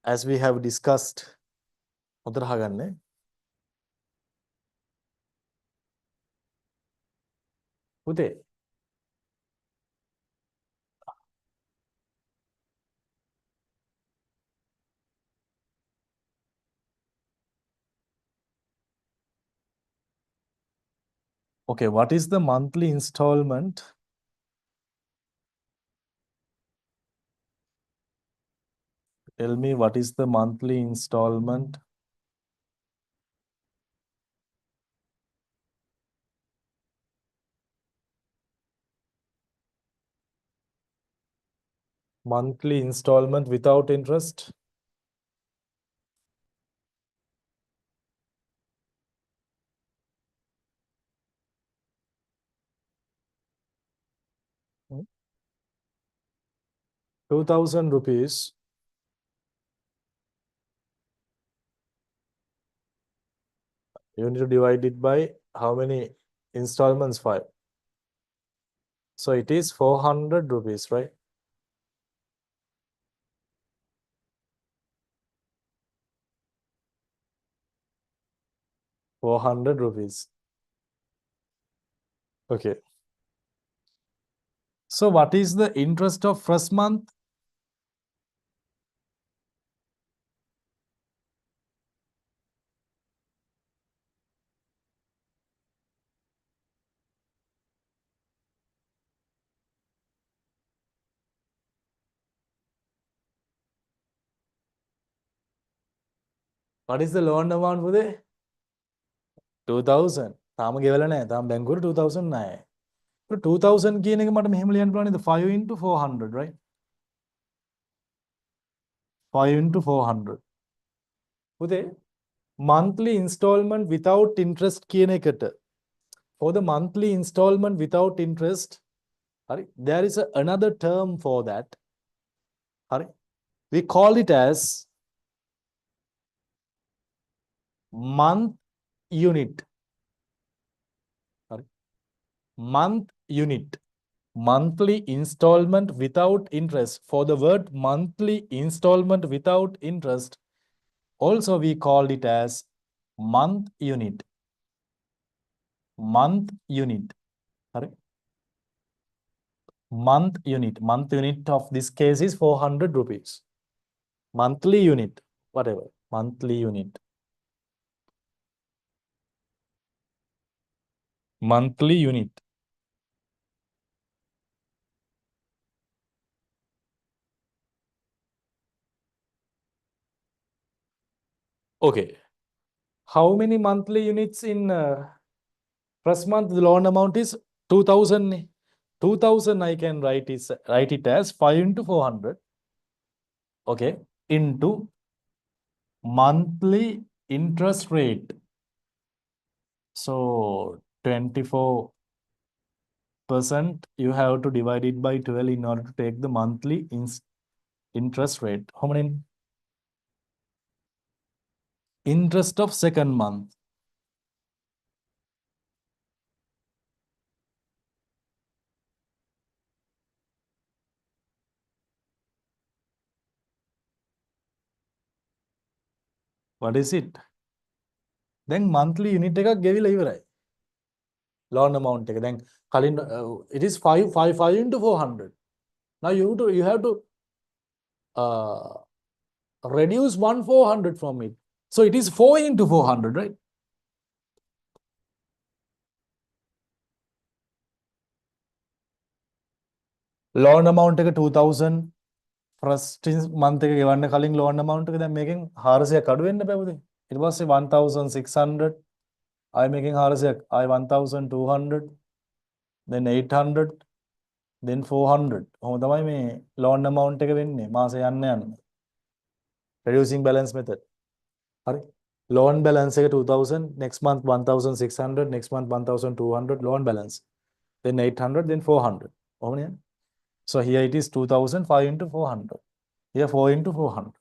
as we have discussed? හොඳට අහගන්න. පුතේ okay, what is the monthly installment? Tell me what is the monthly installment? Monthly installment without interest? Hmm? 2,000 rupees. You need to divide it by how many installments? 5. So it is 400 rupees, right? ₹400. Okay. So what is the interest of first month? What is the loan amount for the 2,000? තාම ගෙවලා නැහැ. තාම බැංකුවට 2,000 නැහැ. 2,000 කියන එක මට මෙහෙම ලියන්න පුළුවන් නේද? 5 into 400, right? 5 into 400. පුතේ monthly installment without interest කියන එකට for the monthly installment without interest, hari, there is another term for that. Hari, we call it as month unit. Hari, month unit. Monthly installment without interest. For the word monthly installment without interest, also we called it as month unit. Month unit. Hari, month unit. Month unit of this case is 400 rupees. Monthly unit, whatever. Monthly unit. Monthly unit. Okay. How many monthly units in first month? The loan amount is 2,000. 2,000 I can write it as 5 into 400. Okay. Into monthly interest rate. So 24% you have to divide it by 12 in order to take the monthly interest rate. How many? Interest of second month. What is it? Then monthly unit එකක් ගෙවිලා ඉවරයි. Loan amount එක. Then කලින් it is 5 into 400. Now you have to reduce 1,400 from it. So it is 4 into 400, right? Loan amount එක 2,000 first month එක ගෙවන්න කලින් loan amount එක දැන් මේකෙන් 400ක් අඩු වෙන්න බෑ පුතේ. ඊට පස්සේ 1,600 I making 400ක් I 1,200 then 800 then 400. ඔහොම තමයි මේ loan amount එක වෙන්නේ මාසෙ යන්න යන්න. Reducing balance method. Hari. Loan balance එක 2,000, next month 1,600, next month 1,200 loan balance. Then 800, then 400. ඔහොමනේ. So here it is 2,000, 5 into 400. Here 4 into 400.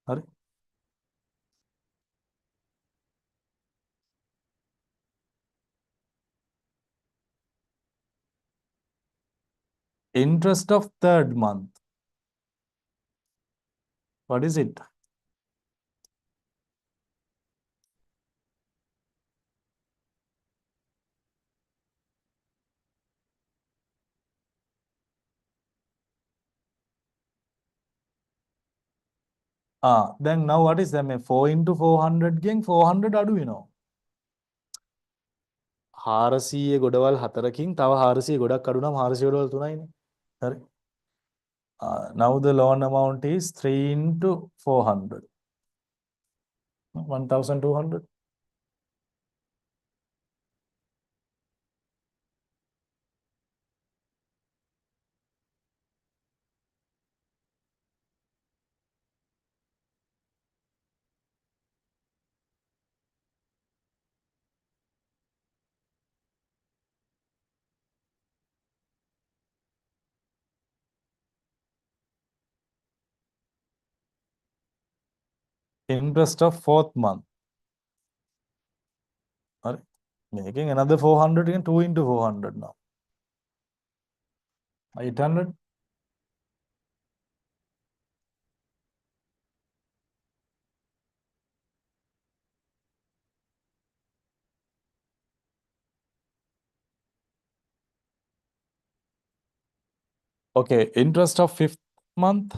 Hari. Interest of third month. What is it? Then now what is that? 4 into 400 gang 400 අඩු වෙනවා. 400 ගොඩවල් 4කින් තව 400 ගොඩක් අඩු නම් 400 ගොඩවල් 3යිනේ. හරි. Now the loan amount is 3 into 400. 1200. Interest of fourth month. Right? Making another 400 again, 2 into 400 now. 800. Okay, interest of fifth month.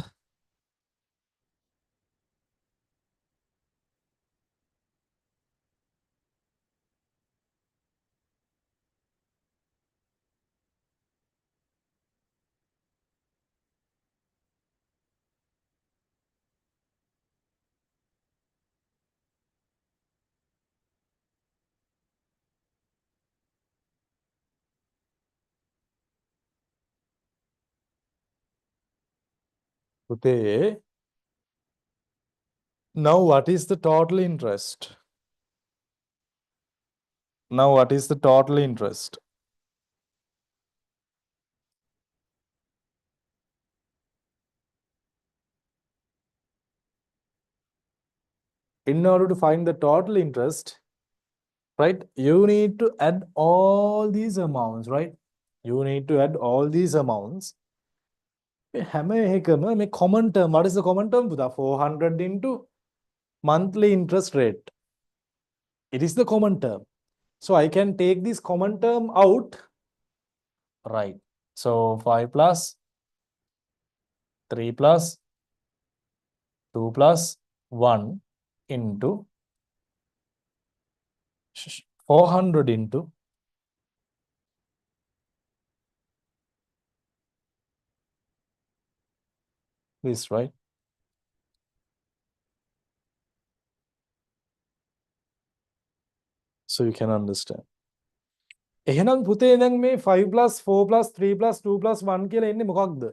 Okay. Now what is the total interest? Now what is the total interest? In order to find the total interest, right, you need to add all these amounts, right? You need to add all these amounts. හැම එකම මේ common term. What is the common term? 400 into monthly interest rate. It is the common term. So I can take this common term out. Right. So 5 plus 3 plus 2 plus 1 into 400 into this, right? So you can understand. එහෙනම් පුතේ දැන් මේ 5 plus 4 plus 3 plus 2 plus 1 කියලා එන්නේ මොකක්ද?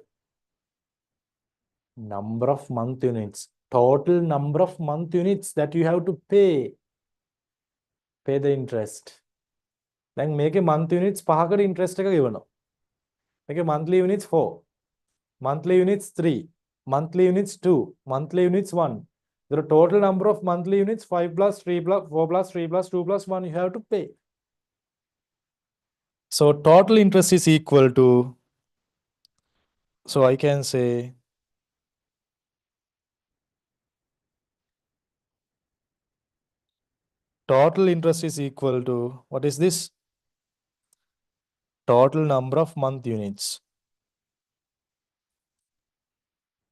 Number of month units. Total number of month units that you have to pay. Pay the interest. දැන් මේකේ month units 5කට interest එක ගෙවනවා. මේකේ monthly units 4. Monthly units 3. Monthly units 2. Monthly units 1. The total number of monthly units 5 plus 3 plus 4 plus 3 plus 2 plus 1 you have to pay. So total interest is equal to, so I can say total interest is equal to, what is this? Total number of month units.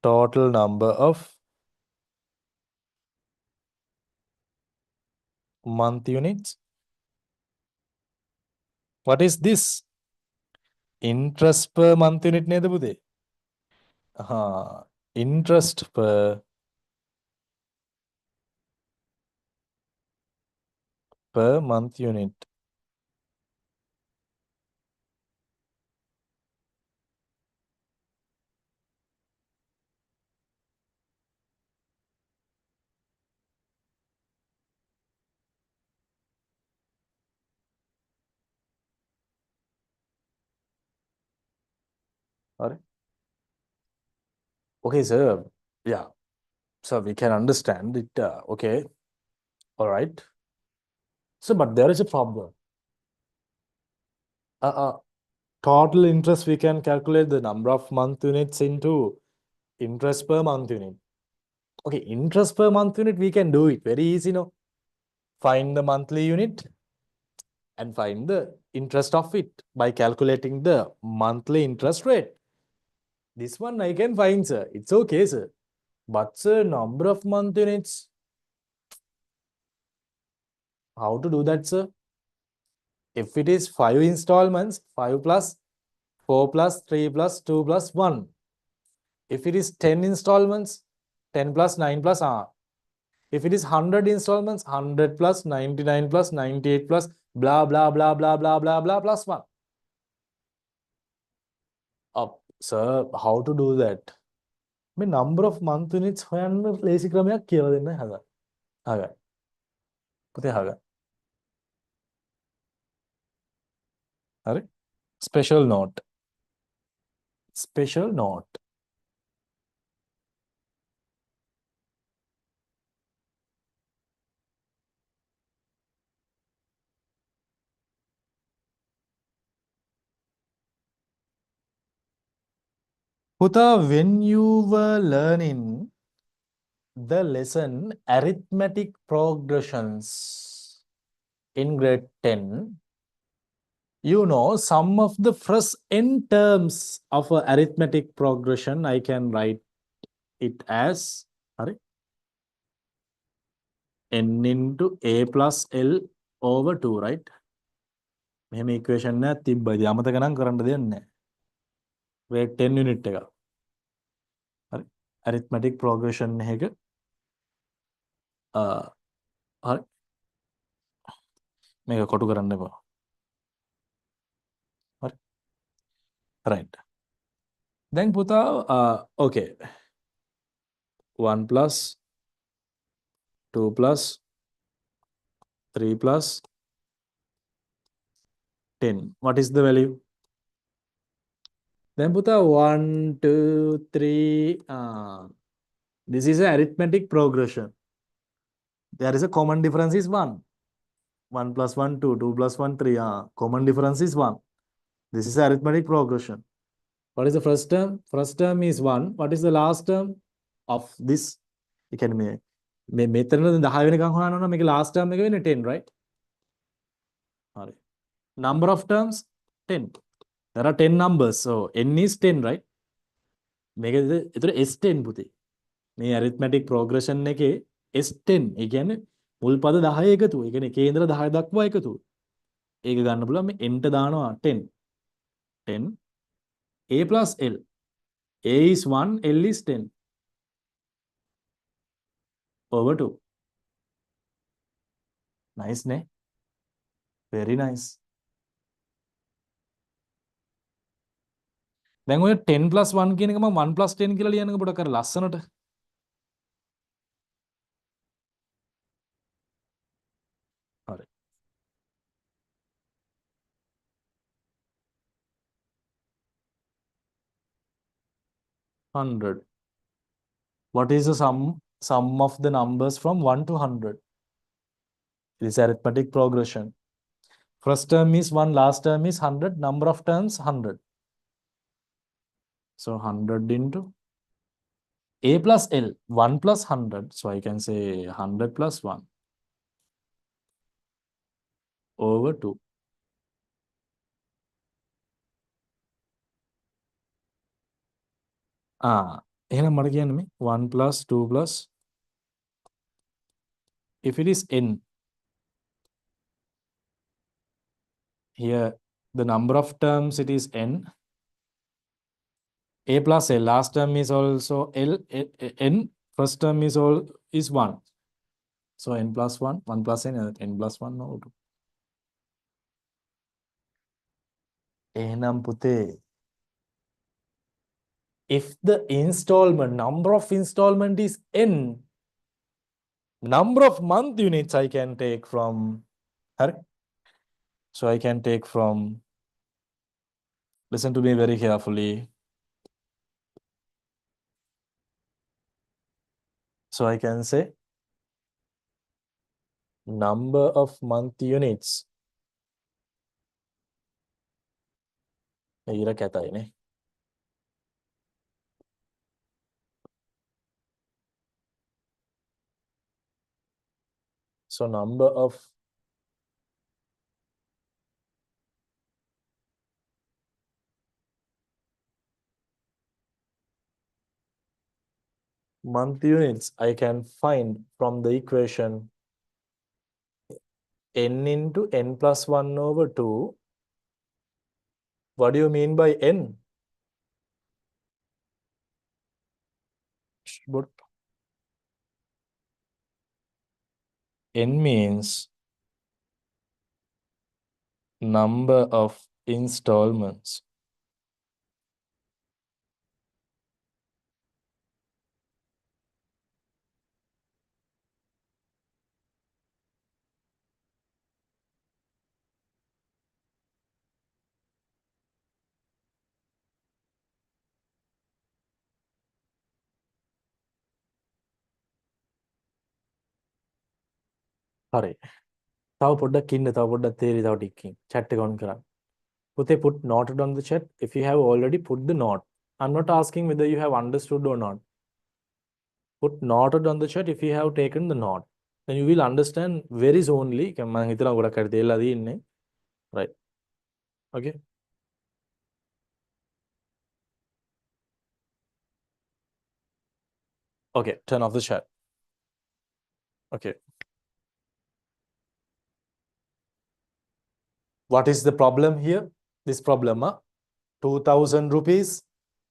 Total number of month units. What is this? Interest per month unit නේද පුතේ? Interest per month unit. Alright. Okay, sir. Yeah. So we can understand it. Okay. All right. So, but there is a problem. total interest, we can calculate the number of month units into interest per month unit. Okay, interest per month unit, we can do it very easy, no? Find the monthly unit and find the interest of it by calculating the monthly interest rate. This one I can find, sir. It's okay, sir. But, sir, number of month units, how to do that, sir? If it is 5 installments, 5 plus 4 plus 3 plus 2 plus 1. If it is 10 installments, 10 plus 9 plus R. If it is 100 installments, 100 plus 99 plus 98 plus blah, blah, blah, blah, blah, blah, blah, plus 1. Sir, how to do that? The number of month units හොයන්න ලේසි ක්‍රමයක් කියලා දෙන්න හදා. හරි. පුතේ හරි. හරි. Special note. Special note. Puta, when you were learning the lesson arithmetic progressions in grade 10, you know, some of the first n terms of a arithmetic progression, I can write it as n into a plus l over 2, right? මෙහෙම equation එකක් තිබ්බයි. අමතක නම් කරන්න දෙයක් නැහැ. grade 10 unit එක. හරි. arithmetic progression එක හරි. මේක කොටු කරන්න එපා. හරි. right. Then පුතා okay. 1 plus 2 plus 3 plus 10. What is the value? Then puta 1, 2, 3. This is an arithmetic progression. There is a common difference is 1. 1 plus 1, 2. 2 plus 1, 3. Common difference is 1. This is arithmetic progression. What is the first term? First term is 1. What is the last term of this? You can make. මෙතන 10 වෙනකන් හොයනවා නම් මේක last term එක වෙන්නේ 10, right? හරි. Number of terms 10. There are 10 numbers. So n is 10, right? මේක එතකොට S10 පුතේ. මේ arithmetic progression එකේ S10 ඒ කියන්නේ මුල් පද 10 එකතු. ඒ කියන්නේ කේන්ද්‍ර 10 දක්වා එකතු. ඒක ගන්න පුළුවන් මේ n ට දානවා 10. 10 a plus l. A is 1, L is 10 over 2. Nice, ne? Very nice. දැන් ඔය 10 plus 1 කියන එක මම 1 plus 10 කියලා ලියන්නක පොඩක් අර ලස්සනට. හරි. $100. What is the sum of the numbers from 1 to 100? It is arithmetic progression. First term is 1, last term is 100, number of terms 100. So 100 into a plus l, 1 plus 100. So I can say 100 plus 1 over 2. එහෙනම් මට කියන්න මේ 1 plus 2 plus, if it is n, here the number of terms it is n, a plus l, last term is also l, n, first term is 1. So n plus 1, 1 plus n plus 1 over 2. එහෙනම් පුතේ, if the number of installment is n, number of month units I can take from, so I can take from, listen to me very carefully. So I can say number of month units ඊර කැතයිනේ. So number of month units I can find from the equation n into n plus 1 over 2. What do you mean by n? But n means number of installments. හරි. තව පොඩ්ඩක් ඉන්න, තව පොඩ්ඩක් තේරි, තව ටිකකින් chat එක on කරන්න. Put put noted on the chat if you have already put the note. I'm not asking whether you have understood or not. Put noted on the chat if you have taken the note. Then you will understand very soonly. මම හිතනවා ගොඩක් අය තේරලා තියෙන්නේ. Right. Okay. Okay, turn off the chat. Okay. What is the problem here? This problem, 2,000 rupees,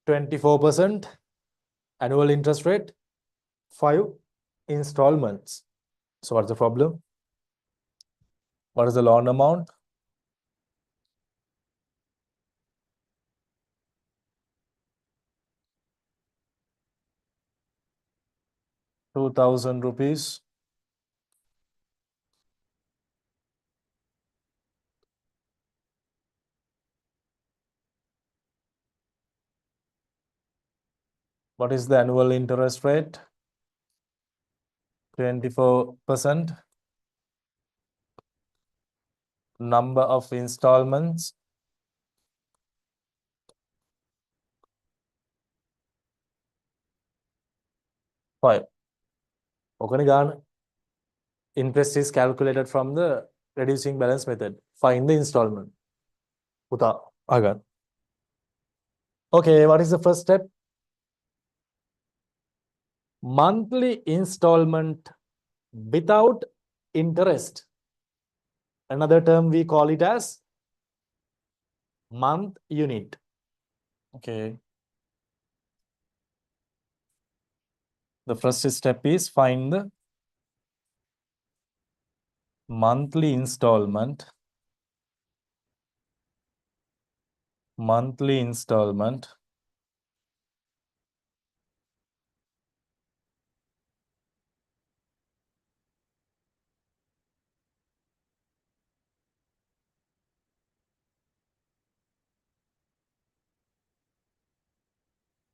24% annual interest rate, 5 installments. So what's the problem? What is the loan amount? ₹2,000. What is the annual interest rate? 24%. Number of installments? 5. Okay, Gan. Interest is calculated from the reducing balance method. Find the installment. Uta, agan. Okay, what is the first step? Monthly installment without interest. Another term we call it as month unit. Okay. The first step is find the monthly installment. Monthly installment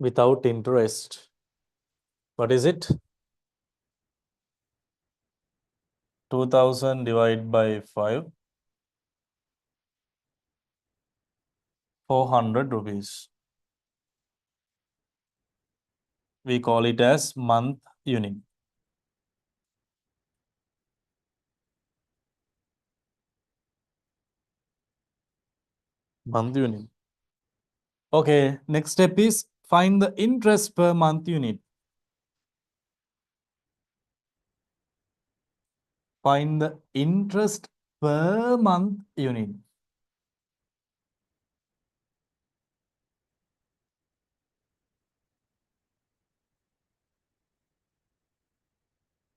without interest. What is it? 2,000 divided by 5. 400 rupees. We call it as month unit. Month unit. Okay, next step is find the interest per month unit. Find the interest per month unit.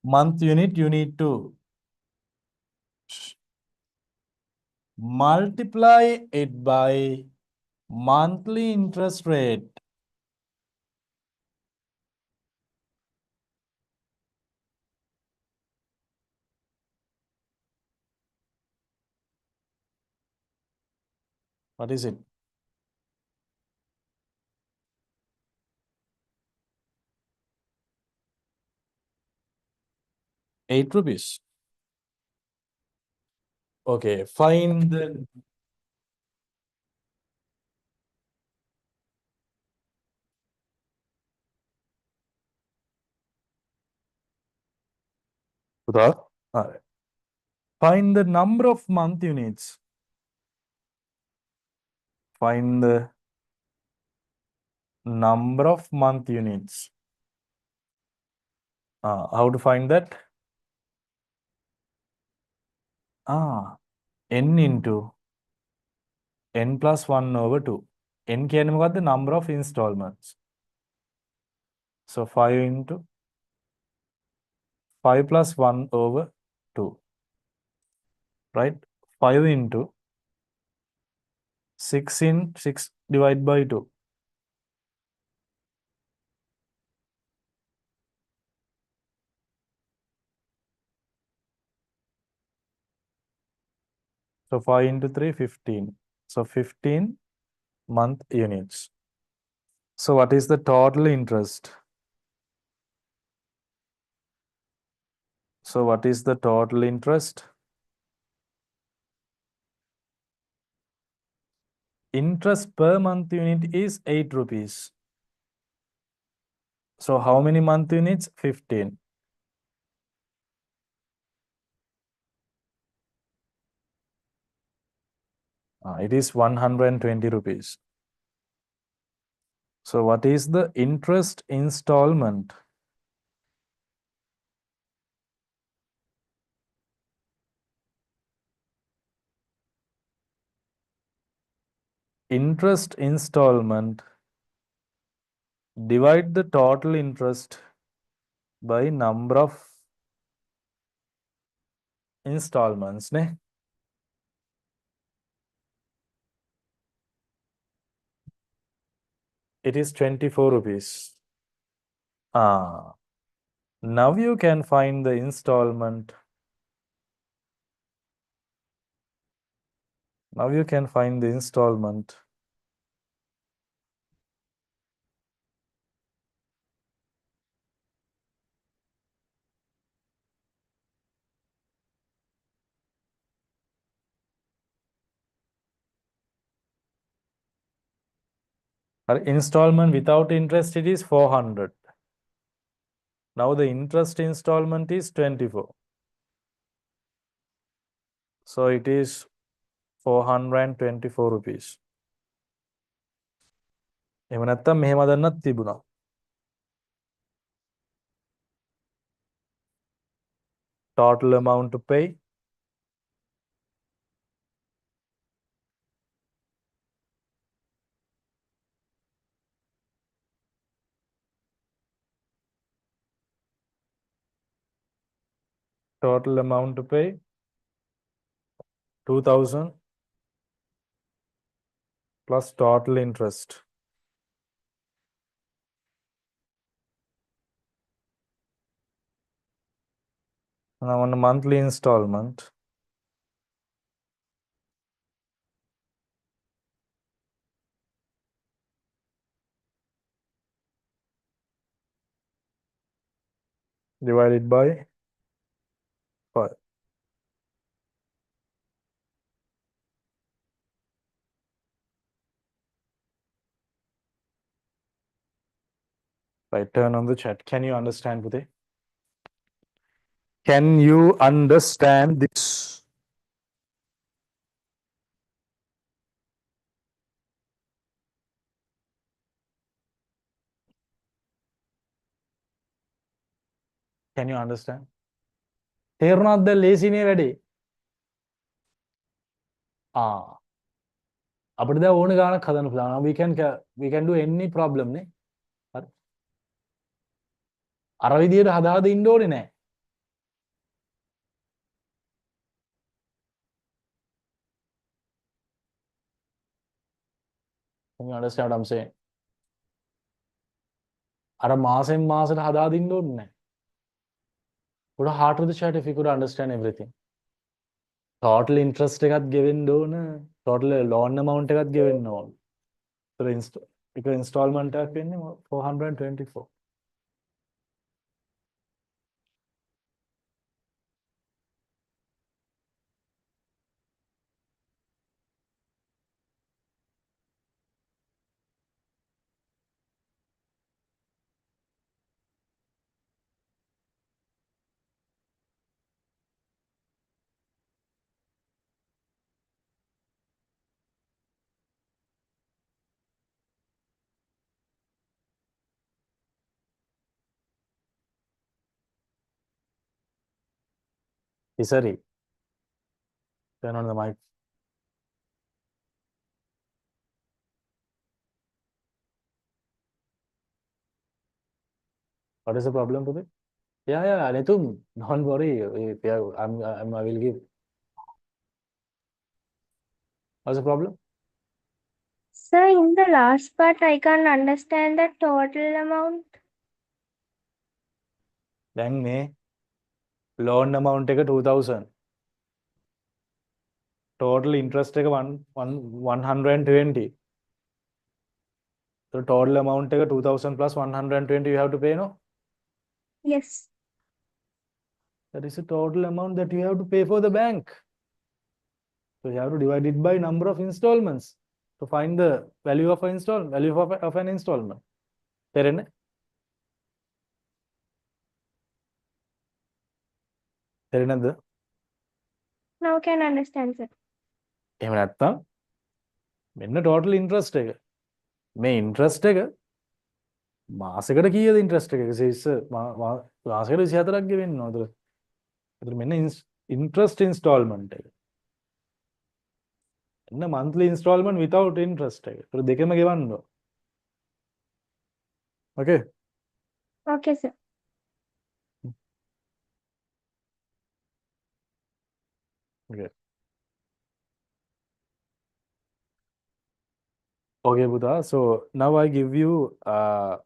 Month unit, you need to multiply it by monthly interest rate. What is it? 8 rupees. Okay, find the All right. Find the number of month units. Find the number of month units. How to find that? N into n plus 1 over 2. N කියන්නේ මොකද්ද? Number of installments. So 5 into 5 plus 1 over 2. Right? 5 into 6 in 6 divided by 2. So 5 into 3, 15. So 15 month units. So what is the total interest? So what is the total interest? Interest per month unit is 8 rupees. So how many month units? 15. It is 120 rupees. So what is the interest installment? Interest installment, divide the total interest by number of installments. Ne? It is 24 rupees. Now you can find the installment. Now you can find the installment. Installment without interest, it is 400. Now the interest installment is 24. So it is 424 rupees. එහෙම නැත්තම් මෙහෙම හදන්නත් තිබුණා. Total amount to pay. Total amount to pay 2000 plus total interest. Now on a monthly installment, divided by 5. Right, turn on the chat. Can you understand, Pute? Can you understand this? Can you understand? තේරුණාද ලේසිනේ වැඩේ? අපිට දැන් ඕන ගානක් හදන්න පුළුවන්. We can do any problem නේ. හරි. අර විදියට හදා හදා ඉන්න ඕනේ නෑ. Can you understand what I'm saying? අර මාසෙන් මාසෙට හදා හදා ඉන්න ඕනේ නෑ. Put a heart to the chat if you could understand everything. Total interest එකත් ගෙවෙන්න ඕන. Total loan amount එකත් ගෙවෙන්න ඕන. ඒක installment එකක් වෙන්නේ 424. Isari, turn on the mic. What is the problem today? Yeah, Netum, don't worry. I will give. What's the problem? Sir, in the last part, I can't understand the total amount. Then me, loan amount take 2,000. Total interest take 120. So total amount take 2,000 plus 120 you have to pay, no? Yes. That is the total amount that you have to pay for the bank. So you have to divide it by number of installments to find the value of an installment. තේරෙන්නේ? තේරෙන්නේ නැද්ද? Now can understand, sir. එහෙම නැත්නම් මෙන්න total interest එක. මේ interest එක මාසෙකට කීයද interest එක? මාසෙකට 24ක් ගෙවෙන්න ඕනද? ඒතර මෙන්න interest installment එක. එන්න monthly installment without interest එක. ඒතර දෙකම ගෙවන්න ඕන. Okay? Okay, sir. Okay. Okay, Buddha. So now I give you 4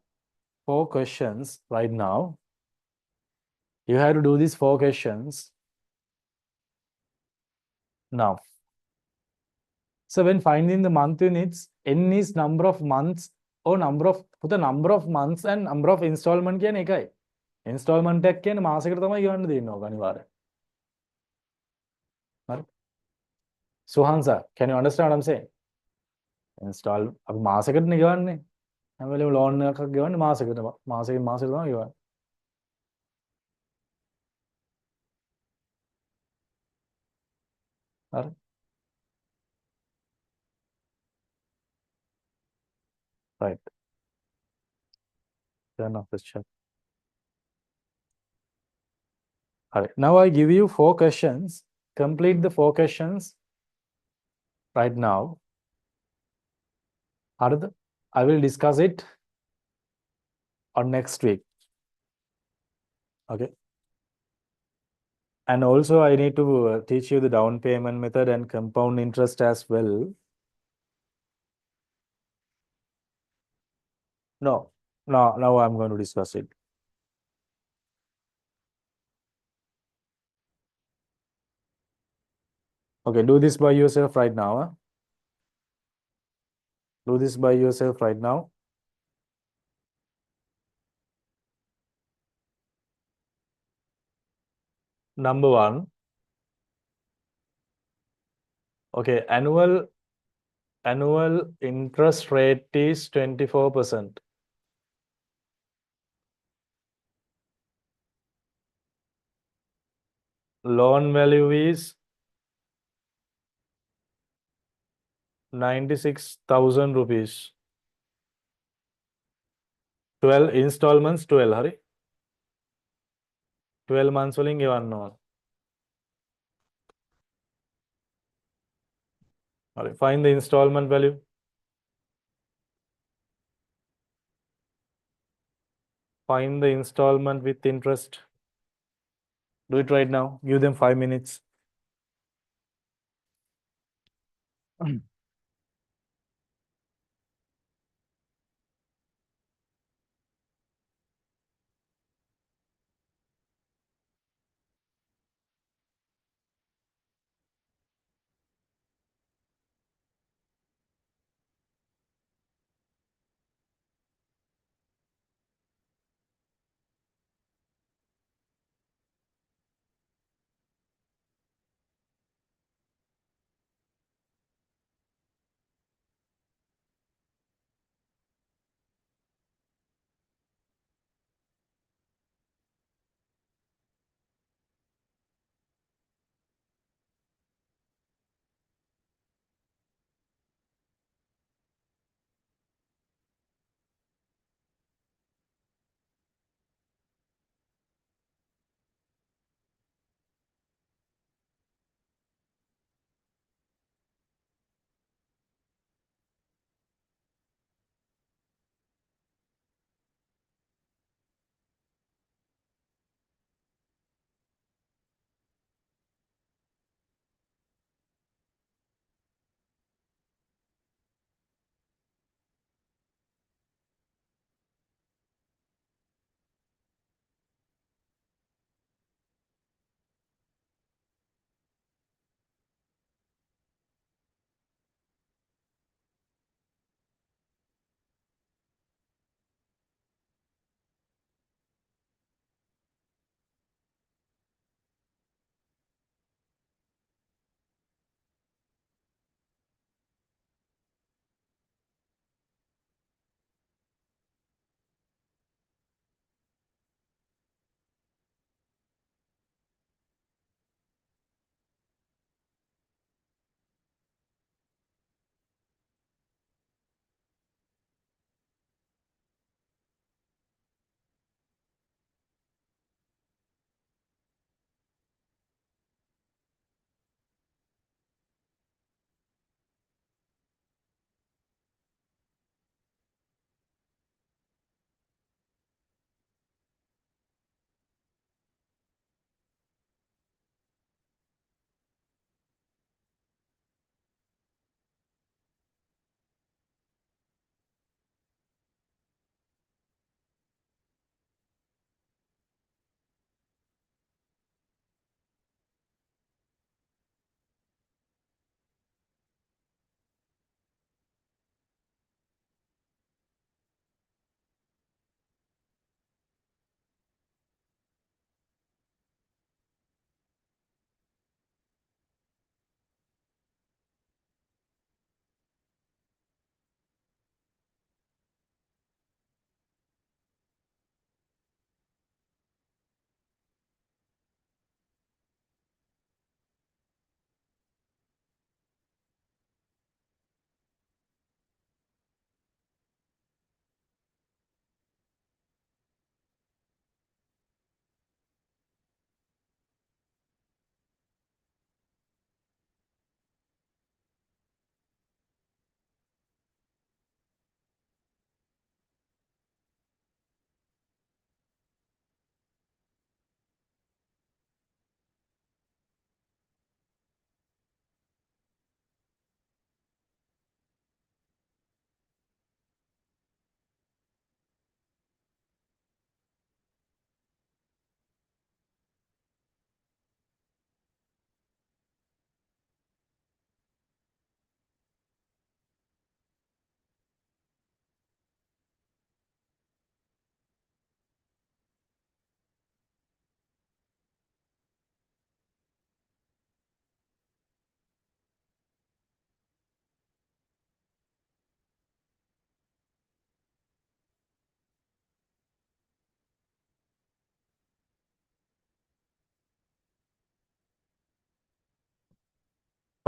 questions right now. You have to do these 4 questions now. So when finding the month units, n is number of months or put the number of months and number of installment කියන එකයි. Installment එක කියන්නේ මාසෙකට තමයි ගෙවන්න දෙන්නේ ඕක අනිවාර්යෙන්. හරි. Suhansa, can you understand what I'm saying? අපි මාසෙකටනේ ගෙවන්නේ. හැම වෙලේම loan එකක් ගෙවන්නේ මාසෙකට. මාසෙකින් මාසෙට තමයි ගෙවන්නේ. හරි. Right. Turn off this chat. All right. Now I give you 4 questions. Complete the 4 questions right now. Hard. I will discuss it on next week. Okay. And also I need to teach you the down payment method and compound interest as well. No, now I'm going to discuss it. Okay, do this by yourself right now. Huh? Do this by yourself right now. Number 1. Okay, annual interest rate is 24%. Loan value is 96,000 rupees. 12 installments 12 hari 12 months වලින් ගෙවන්න ඕන. හරි, find the installment value. Find the installment with interest. Do it right now. Give them 5 minutes.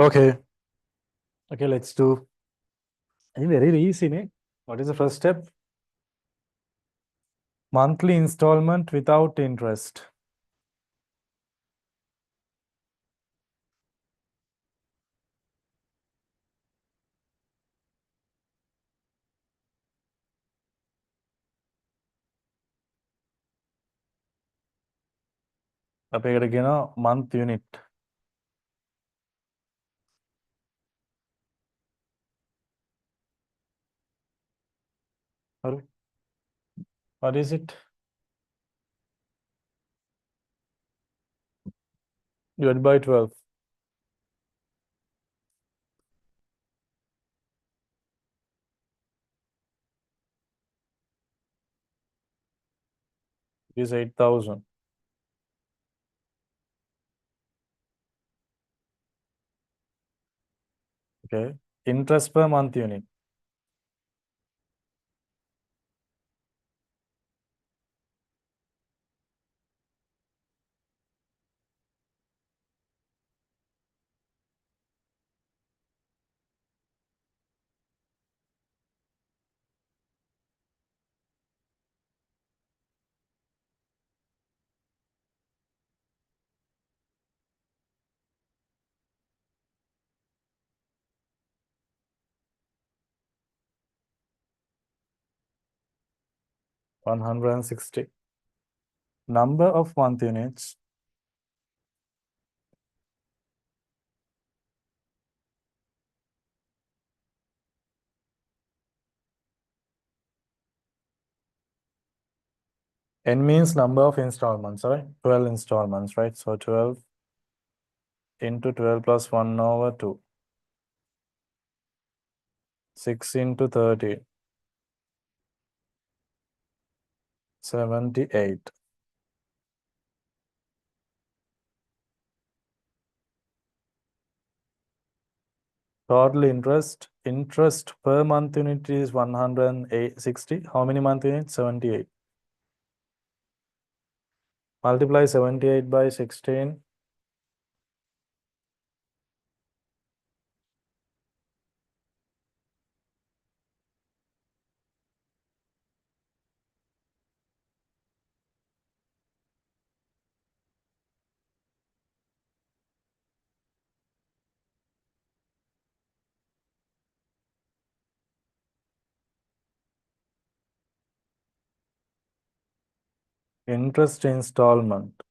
Okay. Okay, let's do. I think very easy, ne? What is the first step? Monthly installment without interest. Up here, month unit. Sorry. What is it? Divided by 12. It is 8,000. Okay. Interest per month unit. $160. Number of month units. N means number of installments, right? 12 installments, right? So 12 into 12 plus 1 over 2. 6 into 30. 78. Total interest per month unit is 160. How many month units? 78. Multiply 78 by 16. Interest installment.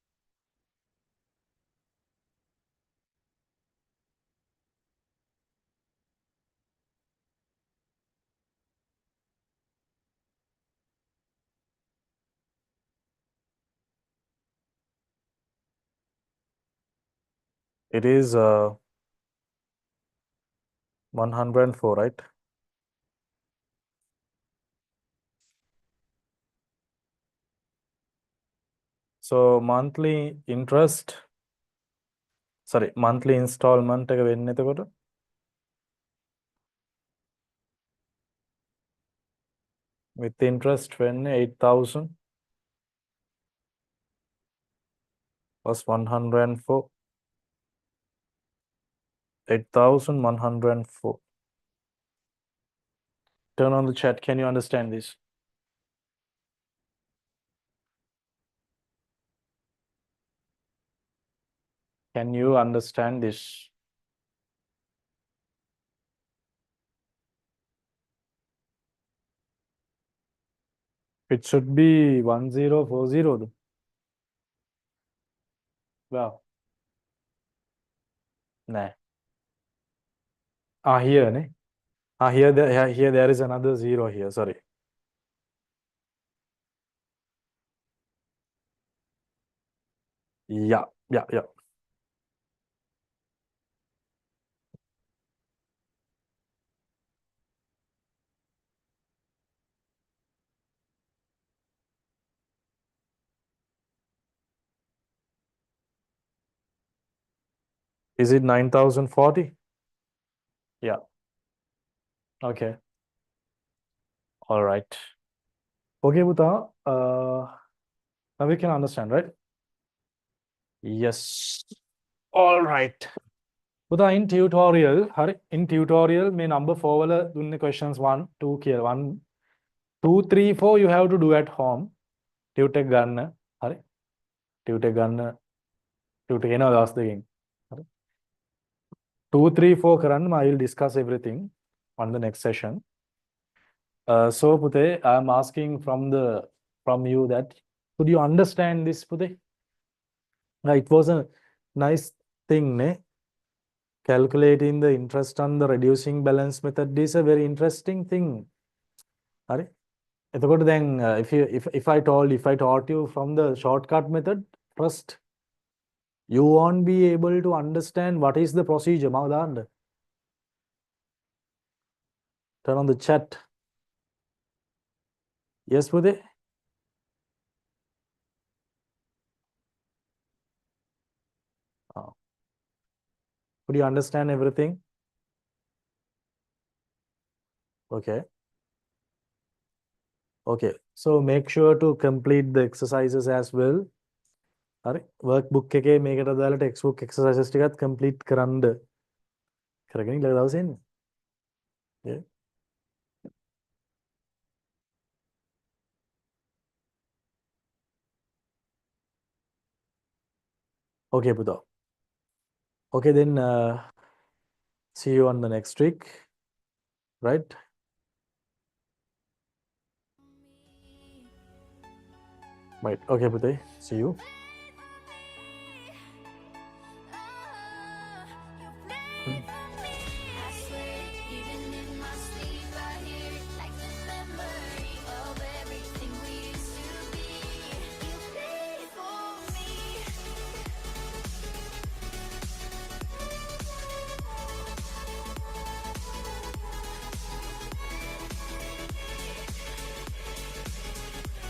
It is 104, right? So monthly interest, monthly installment එක වෙන්නේ එතකොට with interest වෙන්නේ 8,000 plus 104. 8,104. Turn on the chat. Can you understand this? Can you understand this? It should be 1040. Wow. Nah. Here, ne? Here there is another 0 here. Sorry. Yeah. Is it 9,040? Yeah. Okay. All right. Okay, Buta. Now we can understand, right? Yes. All right. පුතා in tutorial හරි in tutorial මේ number 4 වල දුන්නේ questions 1 2 කියලා 1 2 3 4 you have to do at home tutor එක ගන්න හරි tutor එක ගන්න tutor එනවා දවස් දෙකකින් හරි 2 3 4 කරන්න I will discuss everything on the next session so පුතේ I am asking from you that could you understand this පුතේ it was a nice thing නේ calculating the interest on the reducing balance method is a very interesting thing හරි එතකොට දැන් if I taught you from the shortcut method first you won't be able to understand what is the procedure මම දාන්න turn on the chat yes පුතේ could you understand everything okay so make sure to complete the exercises as well හරි workbook එකේ මේකට දාලා textbook exercises ටිකත් complete කරන්න කරගෙන ඉන්න දවසේ ඉන්න yeah okay පුතා okay then see you on the next week right right okay පුතේ see you